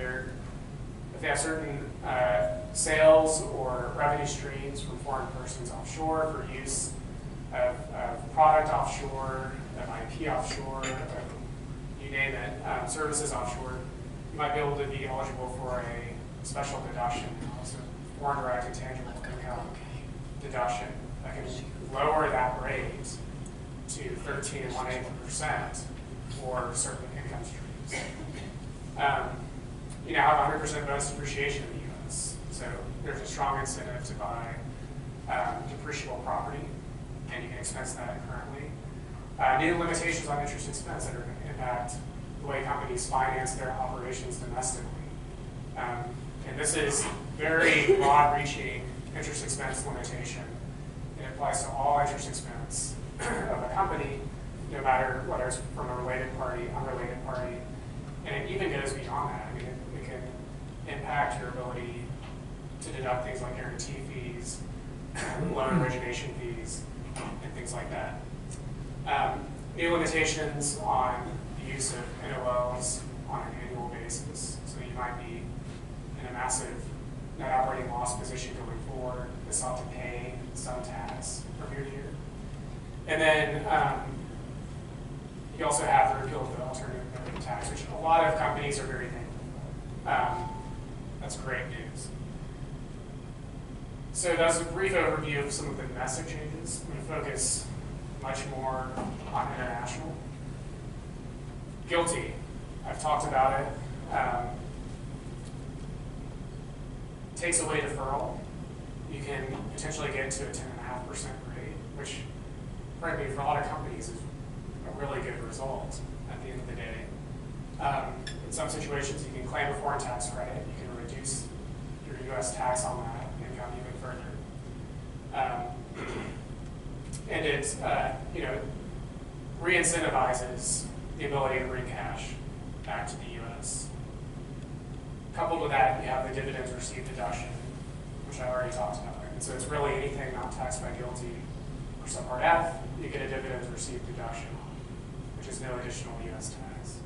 Speaker 6: they have certain sales or revenue streams from foreign persons offshore for use of product offshore, of IP offshore, you name it, services offshore, you might be able to be eligible for a special deduction, also foreign direct intangible income deduction that can lower that rate to 13.18% for certain income streams. You now have 100% bonus depreciation in the U.S., so there's a strong incentive to buy depreciable property, and you can expense that currently. New limitations on interest expense that are going to impact the way companies finance their operations domestically. And this is very broad-reaching interest expense limitation. It applies to all interest expense of a company, no matter whether it's from a related party, unrelated party, and it even goes beyond that. I mean, it can impact your ability to deduct things like guarantee fees, loan origination fees, and things like that. New limitations on the use of NOLs on an annual basis. So you might be in a massive net operating loss position going forward, and sought to pay some tax from year to year. And then you also have the repeal of the alternative minimum tax, which a lot of companies are very thankful for. That's great news. So that's a brief overview of some of the domestic changes. I'm going to focus much more on international. GILTI, I've talked about it. Takes away deferral. You can potentially get to a 10.5% rate, which, frankly, for a lot of companies is a really good result at the end of the day. In some situations, you can claim a foreign tax credit. You can reduce your U.S. tax on that income even further. And it re-incentivizes the ability to bring cash back to the U.S. Coupled with that, you have the dividends received deduction, which I already talked about. And so it's really anything not taxed by GILTI or Subpart F, you get a dividends received deduction, which is no additional U.S. tax.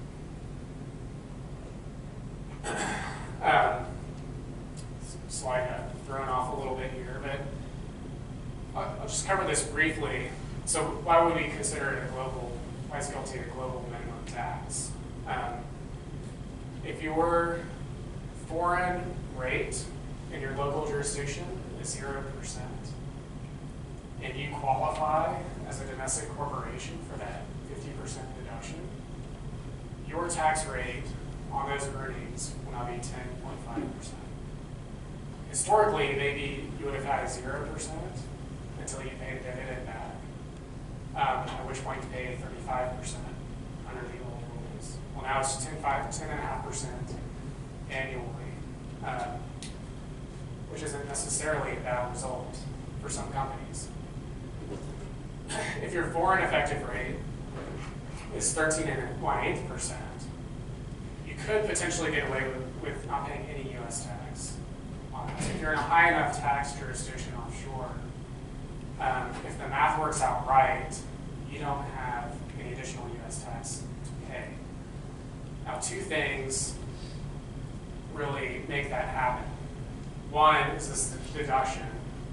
Speaker 6: Slide got thrown off a little bit here, but I'll just cover this briefly. So why would we consider it a global, why is GILTI a global minimum tax? If your foreign rate in your local jurisdiction is 0%, and you qualify as a domestic corporation for that 50% deduction, your tax rate on those earnings will now be 10.5%. Historically, maybe you would have had a 0% until you paid a dividend back, at which point you pay 35% under the old rules. Well, now it's 10.5% annually, which isn't necessarily a bad result for some companies. If your foreign effective rate is 13.18%, you could potentially get away with not paying any U.S. tax on that. If you're in a high enough tax jurisdiction offshore, if the math works out right, you don't have any additional U.S. tax to pay. Now, two things really make that happen. One is this deduction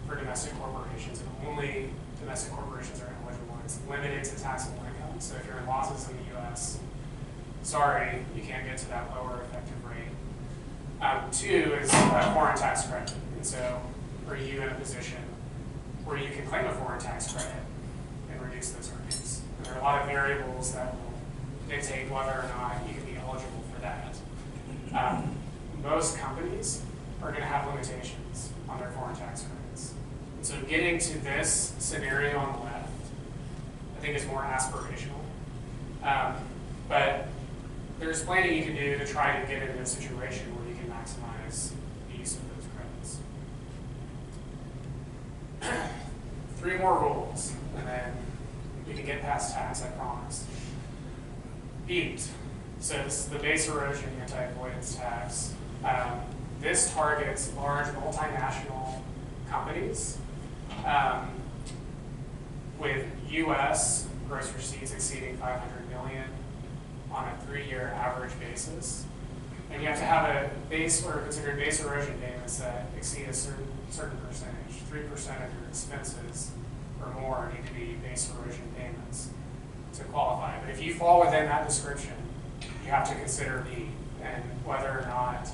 Speaker 6: for domestic corporations, and only domestic corporations are eligible. It's limited to taxable income. So if you're in losses in the U.S., sorry, you can't get to that lower effective rate. Two is a foreign tax credit. And so are you in a position where you can claim a foreign tax credit and reduce those earnings? And there are a lot of variables that will dictate whether or not you can be eligible for that. Most companies are going to have limitations on their foreign tax credits. And so getting to this scenario on the left, I think is more aspirational. But there's planning you can do to try to get into a situation where you can maximize the use of those credits. 3 more rules, and then we can get past tax, I promise. BEAT. So this is the base erosion anti-avoidance tax. This targets large multinational companies with U.S. gross receipts exceeding $500 million on a 3-year average basis. And you have to have a base or considered base erosion payments that exceed a certain percentage. 3% of your expenses or more need to be base erosion payments to qualify. But if you fall within that description, you have to consider BEAT and whether or not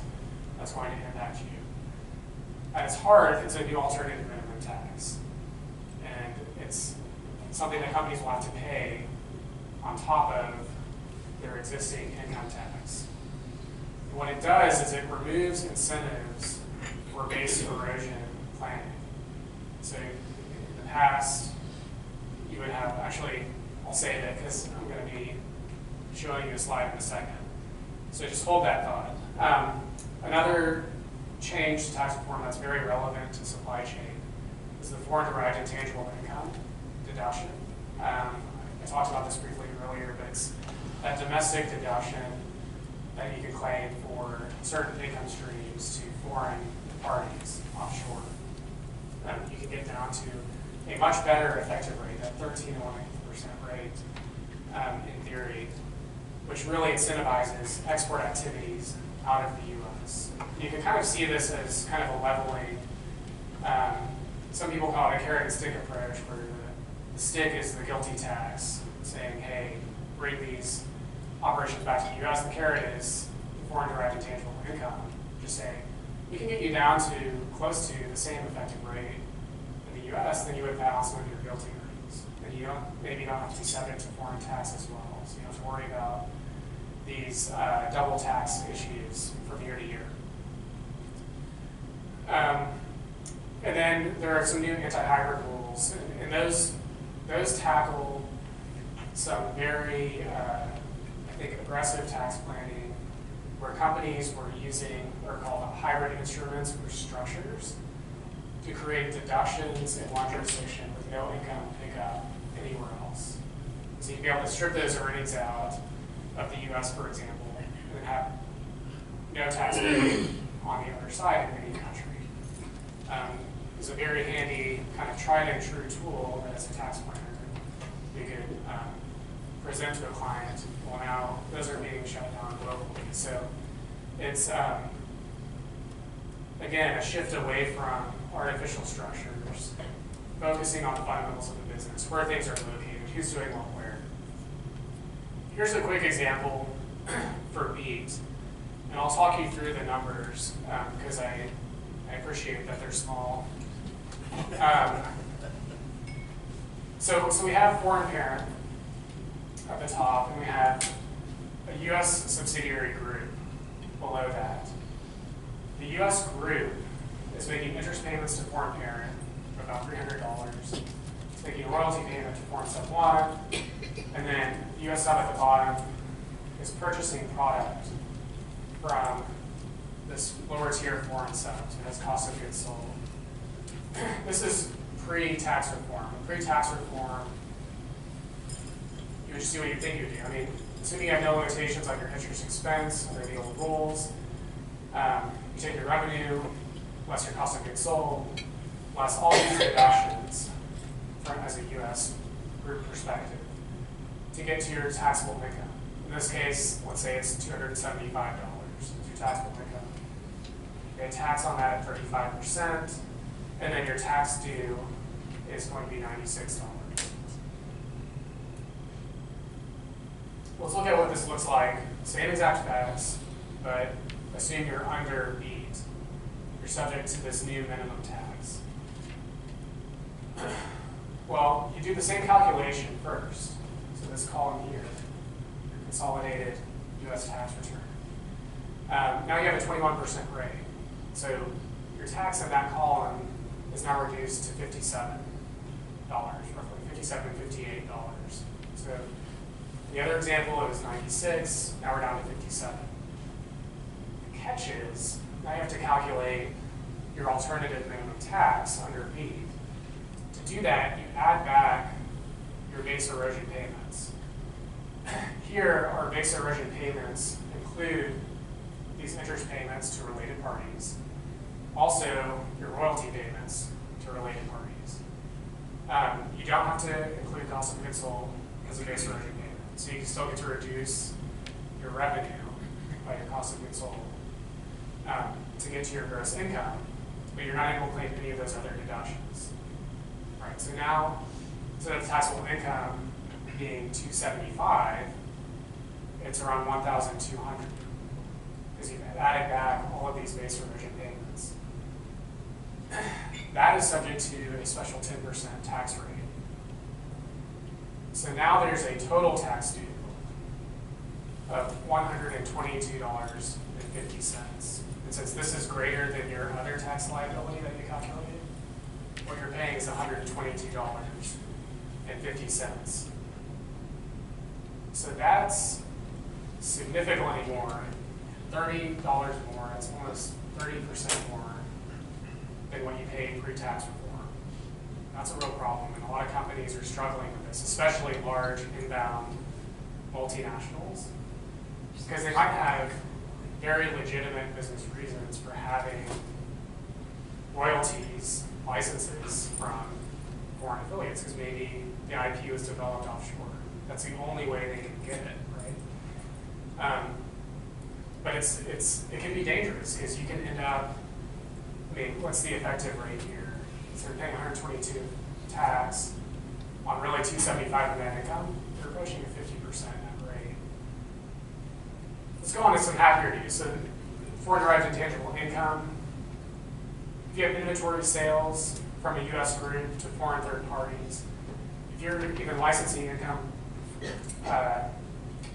Speaker 6: that's going to impact you. At its heart, it's a new alternative minimum tax. And it's something that companies will have to pay on top of their existing income tax. And what it does is it removes incentives for base erosion planning. So in the past, you would have, actually, I'll say that because I'm going to be showing you a slide in a second. So just hold that thought. Another change to tax reform that's very relevant to supply chain is the foreign derived intangible income deduction. I talked about this briefly earlier, but it's a domestic deduction that you can claim for certain income streams to foreign parties offshore. You can get down to a much better effective rate, that 13.1% rate in theory, which really incentivizes export activities out of the U.S. You can kind of see this as kind of a leveling, some people call it a carrot and stick approach, where the stick is the GILTI tax, saying, hey, bring these operations back to the U.S. The carrot is foreign derived intangible income, just saying, we can get you down to close to the same effective rate in the U.S. than you would have some of your GILTI earnings. And you maybe don't have to be subject to foreign tax as well, so you don't have to worry about these double tax issues from year to year. And then there are some new anti-hybrid rules, and those tackle some very, I think, aggressive tax planning, where companies were using what are called hybrid instruments or structures to create deductions in one jurisdiction with no income pickup anywhere else. So you'd be able to strip those earnings out of the U.S., for example, and then have no tax paid on the other side in any country. is a very handy kind of tried and true tool that as a tax planner you could present to a client. Well, now those are being shut down globally. So it's, again, a shift away from artificial structures, focusing on the fundamentals of the business, where things are located, who's doing what where. Here's a quick example for Beat, and I'll talk you through the numbers because I appreciate that they're small. So we have foreign parent at the top, and we have a U.S. subsidiary group below that. The U.S. group is making interest payments to foreign parent of about $300. It's making a royalty payment to foreign sub 1, and then the U.S. sub at the bottom is purchasing product from this lower tier foreign sub, so that's cost of goods sold. This is pre-tax reform. Pre-tax reform, you would just do what you think you would do. I mean, assuming you have no limitations on your interest expense under the old rules, you take your revenue, less your cost of goods sold, less all these deductions from as a U.S. group perspective to get to your taxable income. In this case, let's say it's $275 is your taxable income. You pay tax on that at 35%, and then your tax due is going to be $96. Let's look at what this looks like. Same exact facts, but assume you're under BEAT. You're subject to this new minimum tax. Well, you do the same calculation first. So this column here, your consolidated U.S. tax return. Now you have a 21% rate. So your tax in that column is now reduced to $57, roughly $57, $58. So the other example, it was 96, now we're down to 57. The catch is, now you have to calculate your alternative minimum tax under BEAT. To do that, you add back your base erosion payments. Here, our base erosion payments include these interest payments to related parties, also your royalty payments to related parties. You don't have to include cost of goods sold as a base erosion payment. So you can still get to reduce your revenue by your cost of goods sold to get to your gross income, but you're not able to claim any of those other deductions. Right, so now, instead of taxable income being $275, it's around $1,200 because you've added back all of these base erosion payments. That is subject to a special 10% tax rate. So now there's a total tax due of $122.50. And since this is greater than your other tax liability that you calculated, what you're paying is $122.50. So that's significantly more, $30 more, it's almost 30% more than what you paid pre-tax reform. That's a real problem, and a lot of companies are struggling with this, especially large inbound multinationals, because they might have very legitimate business reasons for having royalties, licenses from foreign affiliates, because maybe the IP was developed offshore. That's the only way they can get it, right? But it can be dangerous, because you can end up, I mean, what's the effective rate here? So you're paying 122 tax on really 275 of net income. You're approaching a 50% net rate. Let's go on to some happier news. So foreign derived intangible income. If you have inventory sales from a U.S. group to foreign third parties, if you're even licensing income,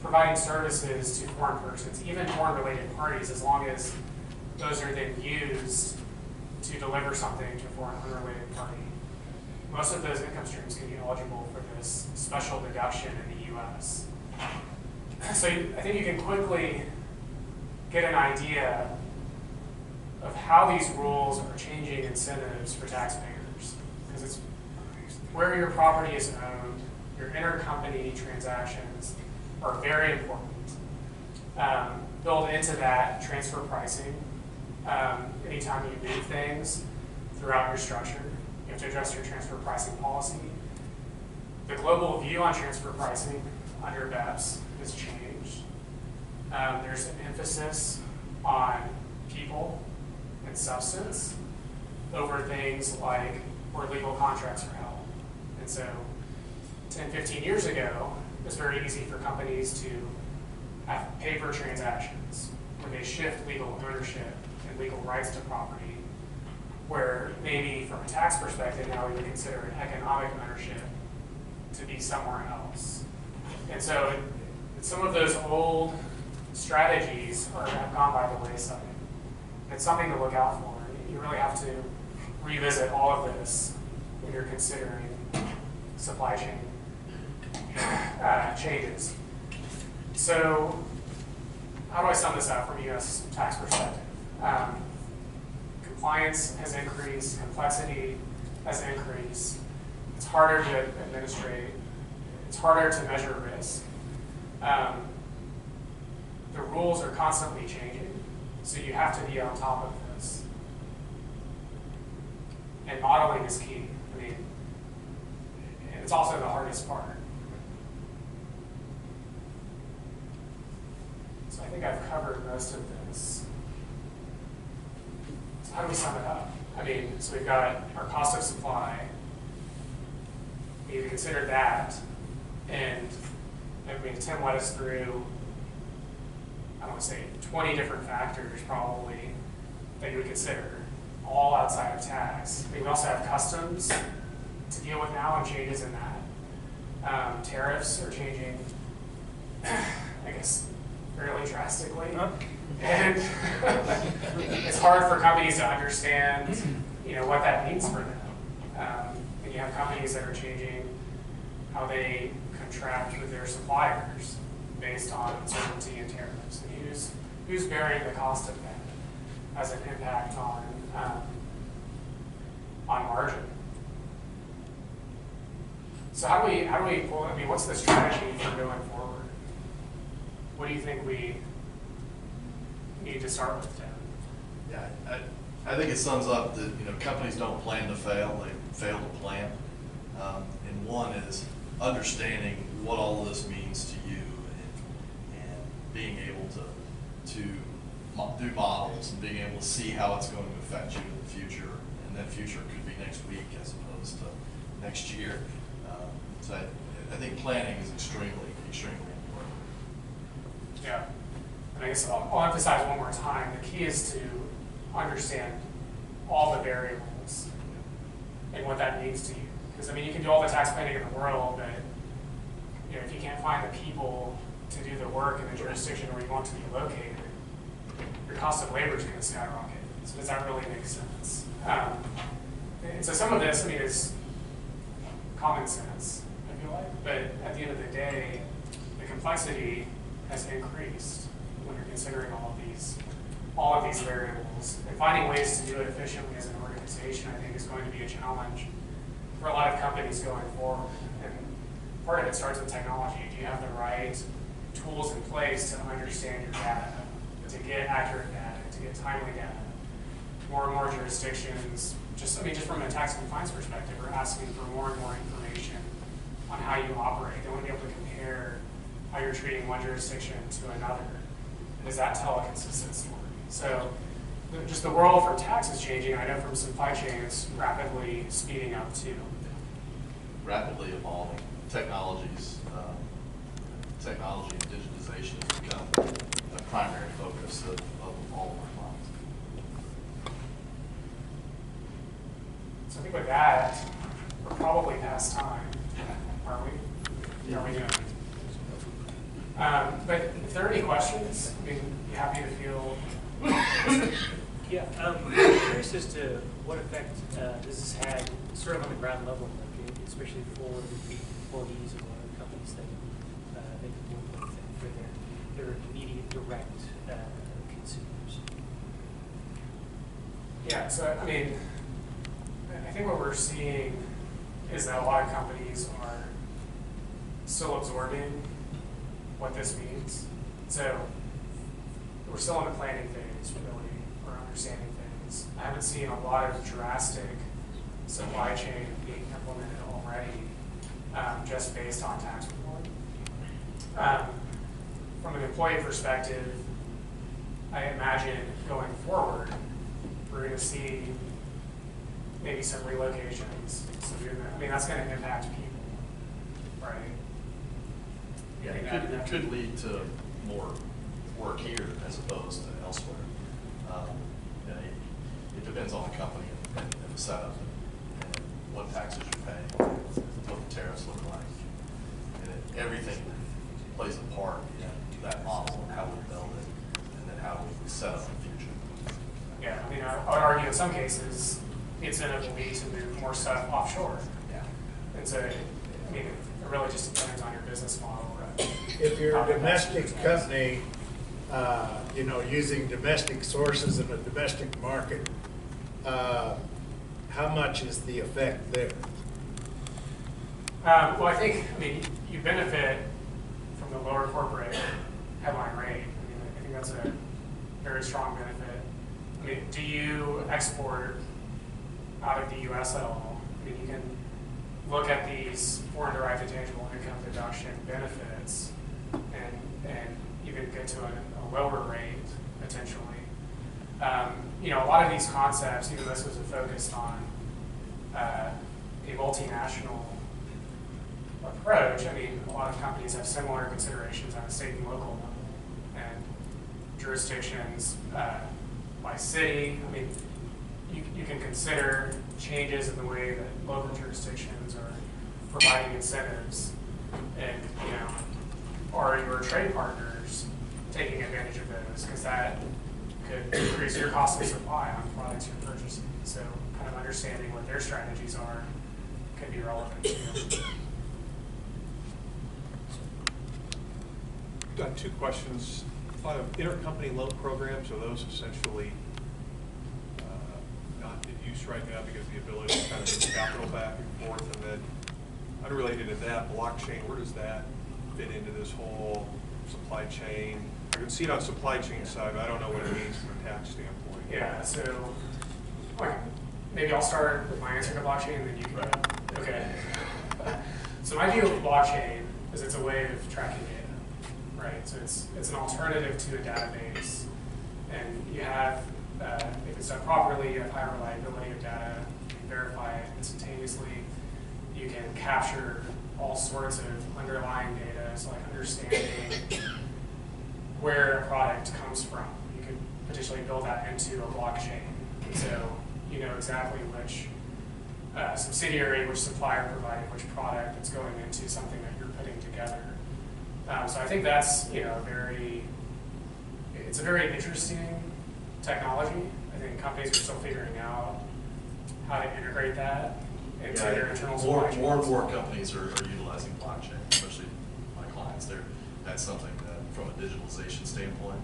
Speaker 6: providing services to foreign persons, even foreign related parties, as long as those are then used to deliver something to a foreign unrelated party, most of those income streams can be eligible for this special deduction in the U.S. So I think you can quickly get an idea of how these rules are changing incentives for taxpayers, because it's where your property is owned, your intercompany transactions are very important. Build into that transfer pricing. Anytime you move things throughout your structure. You have to address your transfer pricing policy. The global view on transfer pricing under BEPS has changed. There's an emphasis on people and substance over things like where legal contracts are held. And so 10, 15 years ago, it was very easy for companies to have paper transactions where they shift legal ownership and legal rights to property, where maybe from a tax perspective now we would consider an economic ownership to be somewhere else. And so some of those old strategies have gone by the wayside. It's something to look out for. You really have to revisit all of this when you're considering supply chain changes. So how do I sum this up from a U.S. tax perspective? Compliance has increased, complexity has increased. It's harder to administrate. It's harder to measure risk. The rules are constantly changing, so you have to be on top of this. And modeling is key. I mean, it's also the hardest part. So I think I've covered most of this. So how do we sum it up? I mean, so we've got our cost of supply. We've considered that, and I mean, Tim led us through, I don't want to say 20 different factors probably that you would consider, all outside of tax. I mean, we also have customs to deal with now and changes in that. Tariffs are changing, I guess, fairly drastically. And it's hard for companies to understand, what that means for them. And you have companies that are changing how they contract with their suppliers based on uncertainty and tariffs. And who's bearing the cost of that as an impact on margin. So how do we pull? I mean, what's the strategy for going forward? What do you think we need to start with, Tim?
Speaker 7: Yeah, I think it sums up that companies don't plan to fail; they fail to plan. And one is understanding what all of this means to you, and being able to do models and being able to see how it's going to affect you in the future. And that future could be next week as opposed to next year. So I think planning is extremely important.
Speaker 6: Yeah, and I guess I'll emphasize one more time, the key is to understand all the variables and what that means to you. Because I mean, you can do all the tax planning in the world, but if you can't find the people to do the work in the jurisdiction where you want to be located, your cost of labor is going to skyrocket. So does that really make sense? And so some of this, I mean, is common sense, I feel like. But at the end of the day, the complexity has increased when you're considering all of these variables. And finding ways to do it efficiently as an organization, I think, is going to be a challenge for a lot of companies going forward. And part of it starts with technology. Do you have the right tools in place to understand your data, to get accurate data, to get timely data? More and more jurisdictions, just from a tax compliance perspective, are asking for more and more information on how you operate. They want to be able to compare how you're treating one jurisdiction to another. And does that tell a consistent story? So just the world for tax is changing. I know from supply chain it's rapidly speeding up too.
Speaker 7: Rapidly evolving technologies, technology and digitization has become a primary focus of all of our clients.
Speaker 6: So I think with that, we're probably past time, aren't we? Are we doing? But if there are any questions, I'd be happy to field.
Speaker 8: Yeah, I'm curious as to what effect this has had sort of on the ground level, like, especially for the employees of companies that they can work with and for their immediate direct consumers.
Speaker 6: Yeah, so I mean, I think what we're seeing is that a lot of companies are still absorbing what this means. So we're still in the planning phase, really, or understanding things. jurisdictions, I haven't seen a lot of drastic supply chain being implemented already, just based on tax reform. From an employee perspective, I imagine going forward, we're going to see maybe some relocations. I mean, that's going to impact people, right?
Speaker 7: Yeah, it could lead to more work here as opposed to elsewhere. You know, it depends on the company and the setup and what taxes you're paying, what the tariffs look like. And everything plays a part in that model and how we build it and then how we set up the future.
Speaker 6: Yeah, I mean, I would argue in some cases, the incentive will be to move more stuff offshore.
Speaker 7: Yeah.
Speaker 6: And so, I mean, it really just depends on your business model. Right?
Speaker 9: If you're a domestic company, you know, using domestic sources in a domestic market, how much is the effect there?
Speaker 6: Well, I think, I mean, you benefit from the lower corporate headline rate. I mean, I think that's a very strong benefit. I mean, do you export out of the U.S. at all? I mean, you can look at these foreign derived intangible income deduction benefits and you can get to a lower rate potentially. You know, a lot of these concepts, even this was focused on a multinational approach. I mean, a lot of companies have similar considerations on a state and local level, and jurisdictions by city. I mean, you can consider changes in the way that local jurisdictions are providing incentives, and you know, are your trade partners taking advantage of those? Because that could increase your cost of supply on products you're purchasing. So, kind of understanding what their strategies are could be relevant too.
Speaker 10: Got two questions. Intercompany loan programs, are those essentially not in use right now because of the ability to kind of get capital back and forth? And then unrelated to that, blockchain, where does that fit into this whole supply chain? I can see it on supply chain side, but I don't know what it means from a tax standpoint.
Speaker 6: Yeah, so maybe I'll start with my answer to blockchain and then you can go. Okay. So my view of blockchain is it's a way of tracking data, right? So it's an alternative to a database, and you have, if it's done properly, you have high reliability of data, you can verify it instantaneously, you can capture all sorts of underlying data, so like understanding where a product comes from. You could potentially build that into a blockchain. So you know exactly which subsidiary, which supplier provided which product that's going into something that you're putting together. So I think that's, you know, it's a very interesting technology. I think companies are still figuring out how to integrate that into their internal supply chains.
Speaker 7: More and more companies are utilizing blockchain, especially my clients. That's something that, from a digitalization standpoint,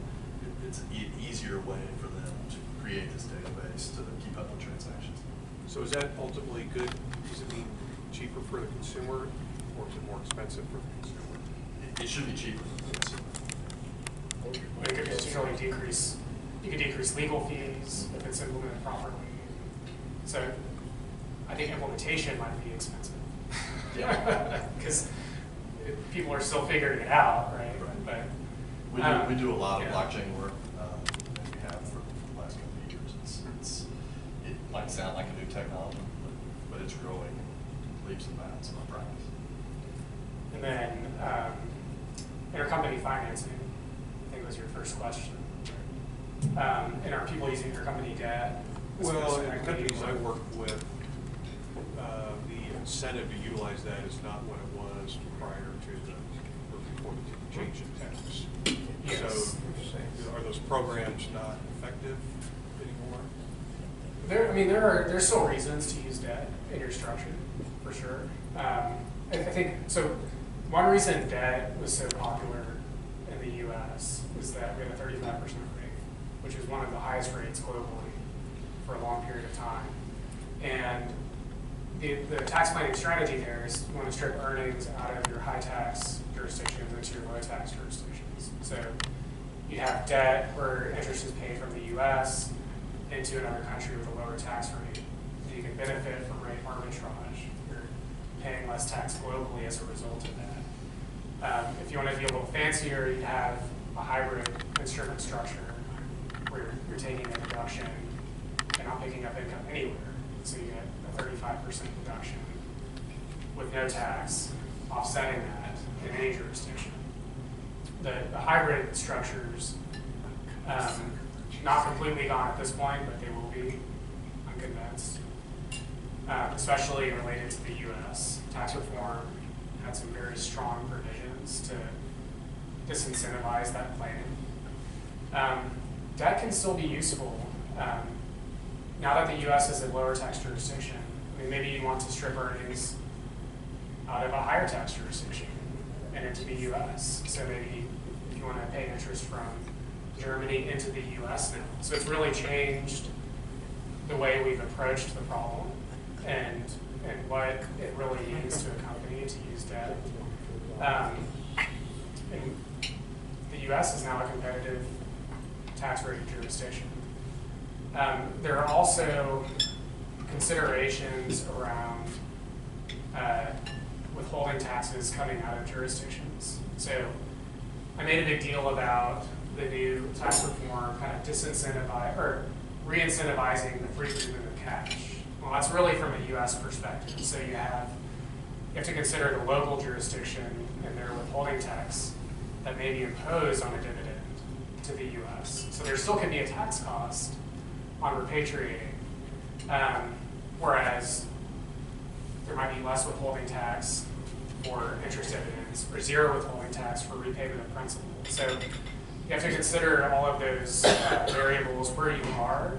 Speaker 7: it's an easier way for them to create this database to keep up with transactions.
Speaker 10: So is that ultimately good? Does it mean cheaper for the consumer, or is it more expensive for the consumer?
Speaker 7: It should be cheaper for the consumer.
Speaker 6: It could potentially decrease. You could decrease legal fees if it's implemented properly. So I think implementation might be expensive.
Speaker 7: Yeah.
Speaker 6: Because people are still figuring it out, right? But
Speaker 7: we do a lot of blockchain work, and we have for the last couple of years. It might sound like a new technology, but it's growing leaps and bounds in our practice.
Speaker 6: And then intercompany financing, I think was your first question. And are people using intercompany debt?
Speaker 10: Well, in the companies I work with, the incentive to utilize that is not what it was prior to or before the change in tax.
Speaker 6: Yes.
Speaker 10: So, are those programs not effective anymore?
Speaker 6: There's still reasons to use debt in your structure, for sure. I think so. One reason debt was so popular in the U.S. was that we had a 35% rate, which is one of the highest rates globally for a long period of time. And the tax planning strategy there is you want to strip earnings out of your high tax jurisdictions into your low tax jurisdictions. So you have debt where interest is paid from the U.S., into another country with a lower tax rate. You can benefit from rate arbitrage. You're paying less tax globally as a result of that. If you want to be a little fancier, you have a hybrid instrument structure where you're taking a deduction and not picking up income anywhere. So you get a 35% deduction with no tax, offsetting that in any jurisdiction. The hybrid structures, not completely gone at this point, but they will be, I'm convinced. Especially related to the US. Tax reform had some very strong provisions to disincentivize that planning. Debt can still be useful. Now that the US is a lower tax jurisdiction, I mean, maybe you want to strip earnings out of a higher tax jurisdiction and into the US. So maybe if you want to pay interest from Germany into the US now. So it's really changed the way we've approached the problem and what it really means to a company to use debt. And the US is now a competitive tax rate jurisdiction. There are also considerations around withholding taxes coming out of jurisdictions. So I made a big deal about the new tax reform kind of re-incentivizing the free movement of cash. Well, that's really from a US perspective. So you have to consider the local jurisdiction and their withholding tax that may be imposed on a dividend to the US. So there still can be a tax cost on repatriating, whereas there might be less withholding tax for interest dividends or zero withholding tax for repayment of principal. So you have to consider all of those variables where you are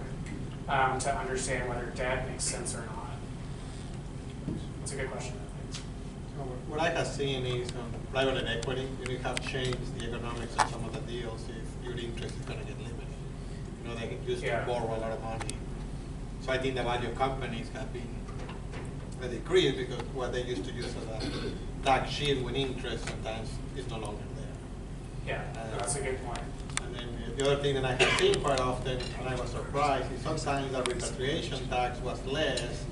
Speaker 6: to understand whether debt makes sense or not. That's a good question.
Speaker 3: So what I have seen is private equity, you have changed the economics of some of the deals if your interest is going to get limited. You know, they used to borrow a lot of money. So I think the value of companies have been decreased because what they used to use as a tax shield with interest sometimes is no longer there.
Speaker 6: Yeah, that's a good point.
Speaker 3: And then the other thing that I have seen quite often, and I was surprised, is sometimes the repatriation tax was less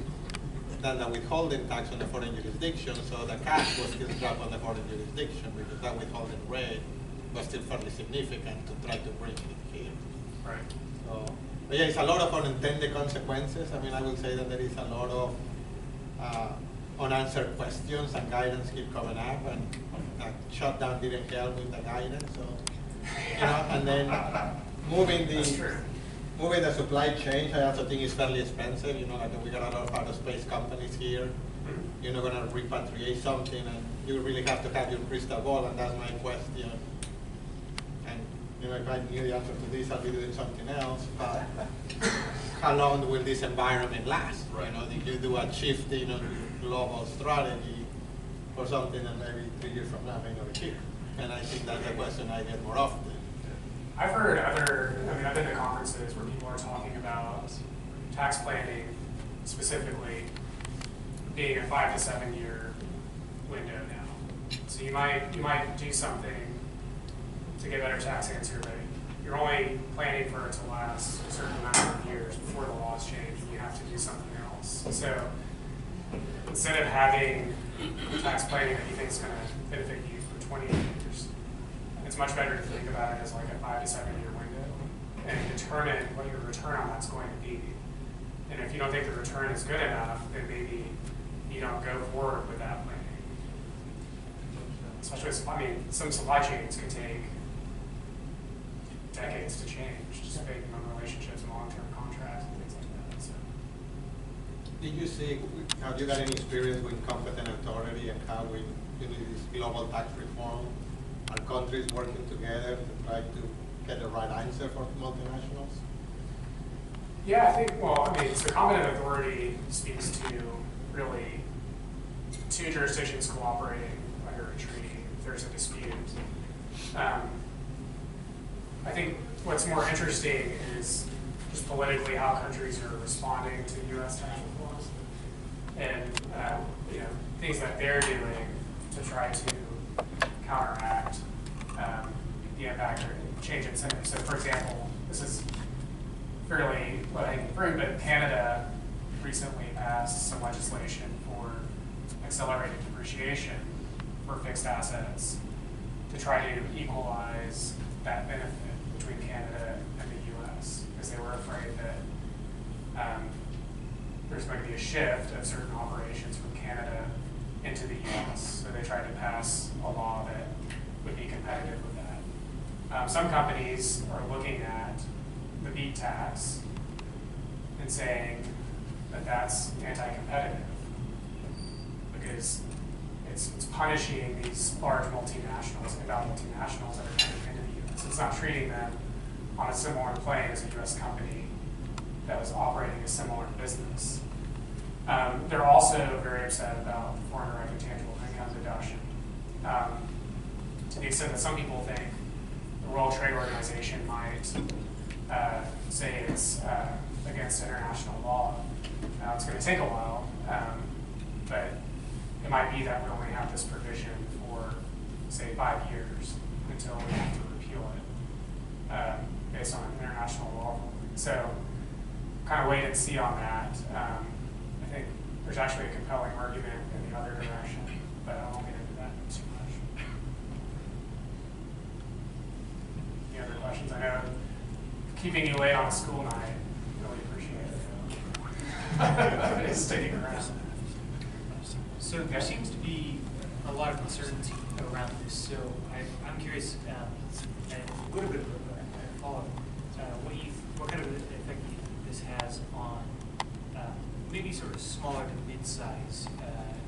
Speaker 3: than the withholding tax on the foreign jurisdiction, so the cash was still trapped on the foreign jurisdiction because that withholding rate was still fairly significant to try to bring it here.
Speaker 6: Right.
Speaker 3: So, but yeah, it's a lot of unintended consequences. I mean, I would say that there is a lot of unanswered questions and guidance keep coming up, and shutdown didn't help with the guidance. So, you know, and then moving the supply chain, I also think is fairly expensive. You know, like we got a lot of out-of-space companies here. You're not going to repatriate something, and you really have to have your crystal ball, and that's my question. And you know, if I knew the answer to this, I'd be doing something else. But how long will this environment last? Right. You know, did you do a shift in global strategy or something, and maybe 3 years from now, maybe over here? And I think that's a question I get more often.
Speaker 6: I've heard I've been to conferences where people are talking about tax planning specifically being a 5 to 7 year window now. So you might do something to get better tax answer, but you're only planning for it to last a certain amount of years before the laws change and you have to do something else. So instead of having tax planning that you think is going to benefit you for 20 years, it's much better to think about it as like a 5 to 7 year window and determine what your return on that's going to be. And if you don't think the return is good enough, then maybe you don't go forward with that planning. Especially, I mean, some supply chains can take decades to change, just based on relationships and long-term contracts and things like that. So.
Speaker 3: Did you see, have you got any experience with competent authority and how we do this global tax reform? Are countries working together to try to get the right answer for multinationals?
Speaker 6: Yeah, I think, well, I mean, so competent authority speaks to really two jurisdictions cooperating under a treaty if there's a dispute. I think what's more interesting is just politically how countries are responding to U.S. tax reforms and you know, things that they're doing to try to counteract the impact or change incentives. So, for example, this is fairly low-hanging fruit, but Canada recently passed some legislation for accelerated depreciation for fixed assets to try to equalize that benefit between Canada and the US, because they were afraid that there's going to be a shift of certain operations from Canada into the US. So they tried to pass a law that would be competitive with that. Some companies are looking at the BEAT tax and saying that that's anti-competitive because it's punishing these large multinationals, inbound multinationals that are coming into the US. It's not treating them on a similar plane as a US company that was operating a similar business. They're also very upset about foreign direct intangible income deduction. To the extent that some people think the World Trade Organization might say it's against international law. Now it's going to take a while, but it might be that we only have this provision for, say, 5 years until we have to repeal it based on international law. So kind of wait and see on that. I think there's actually a compelling argument in the other direction, but I won't get into that too much. Any other questions? I know keeping you late on a school night, really appreciate it. Sticking around.
Speaker 8: So there seems to be a lot of uncertainty around this. So I'm curious, and a little bit of a follow-up, what kind of effect this has on maybe sort of smaller to mid-size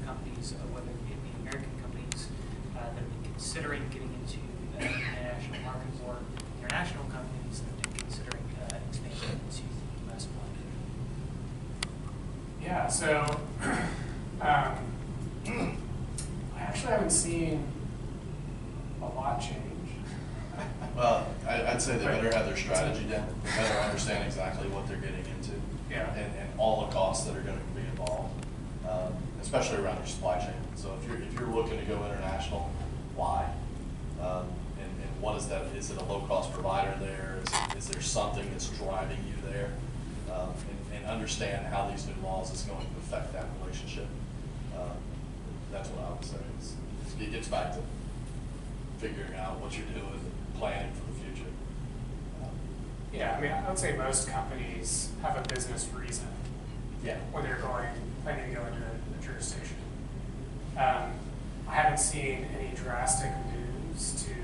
Speaker 8: companies, whether it be American companies that have been considering getting into the international market, or international companies that have been considering expanding into the US market.
Speaker 6: Yeah, so I actually haven't seen a lot change.
Speaker 7: Well, I'd say they better have their strategy down. They better understand exactly what they're getting into.
Speaker 6: Yeah.
Speaker 7: And all the costs that are going to be involved, especially around their supply chain. So if you're looking to go international, why? And what is that? Is it a low-cost provider there? Is there something that's driving you there? And understand how these new laws is going to affect that relationship. That's what I would say. It gets back to figuring out what you're doing and planning for the future.
Speaker 6: Yeah, I mean, I would say most companies have a business reason when they're planning to go into a jurisdiction. I haven't seen any drastic moves to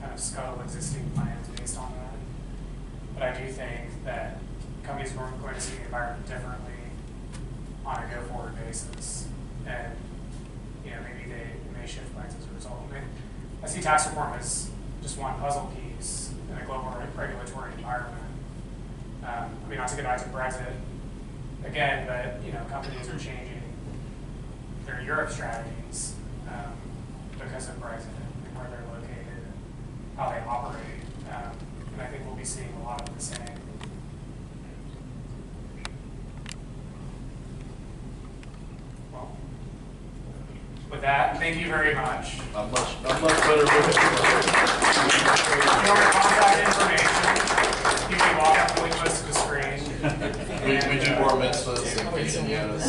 Speaker 6: kind of scuttle existing plans based on that. But I do think that companies are going to see the environment differently on a go-forward basis. And maybe they may shift plans as a result. I see tax reform as just one puzzle piece in a global regulatory environment. I mean, not to get back to Brexit again, but companies are changing their Europe strategies because of Brexit and where they're located and how they operate. And I think we'll be seeing a lot of the same. Well, with that, thank you very much.
Speaker 7: I'm much better with it.
Speaker 6: For contact information, you can walk up really close to the screen.
Speaker 7: We do more mitzvahs and quinceañeras.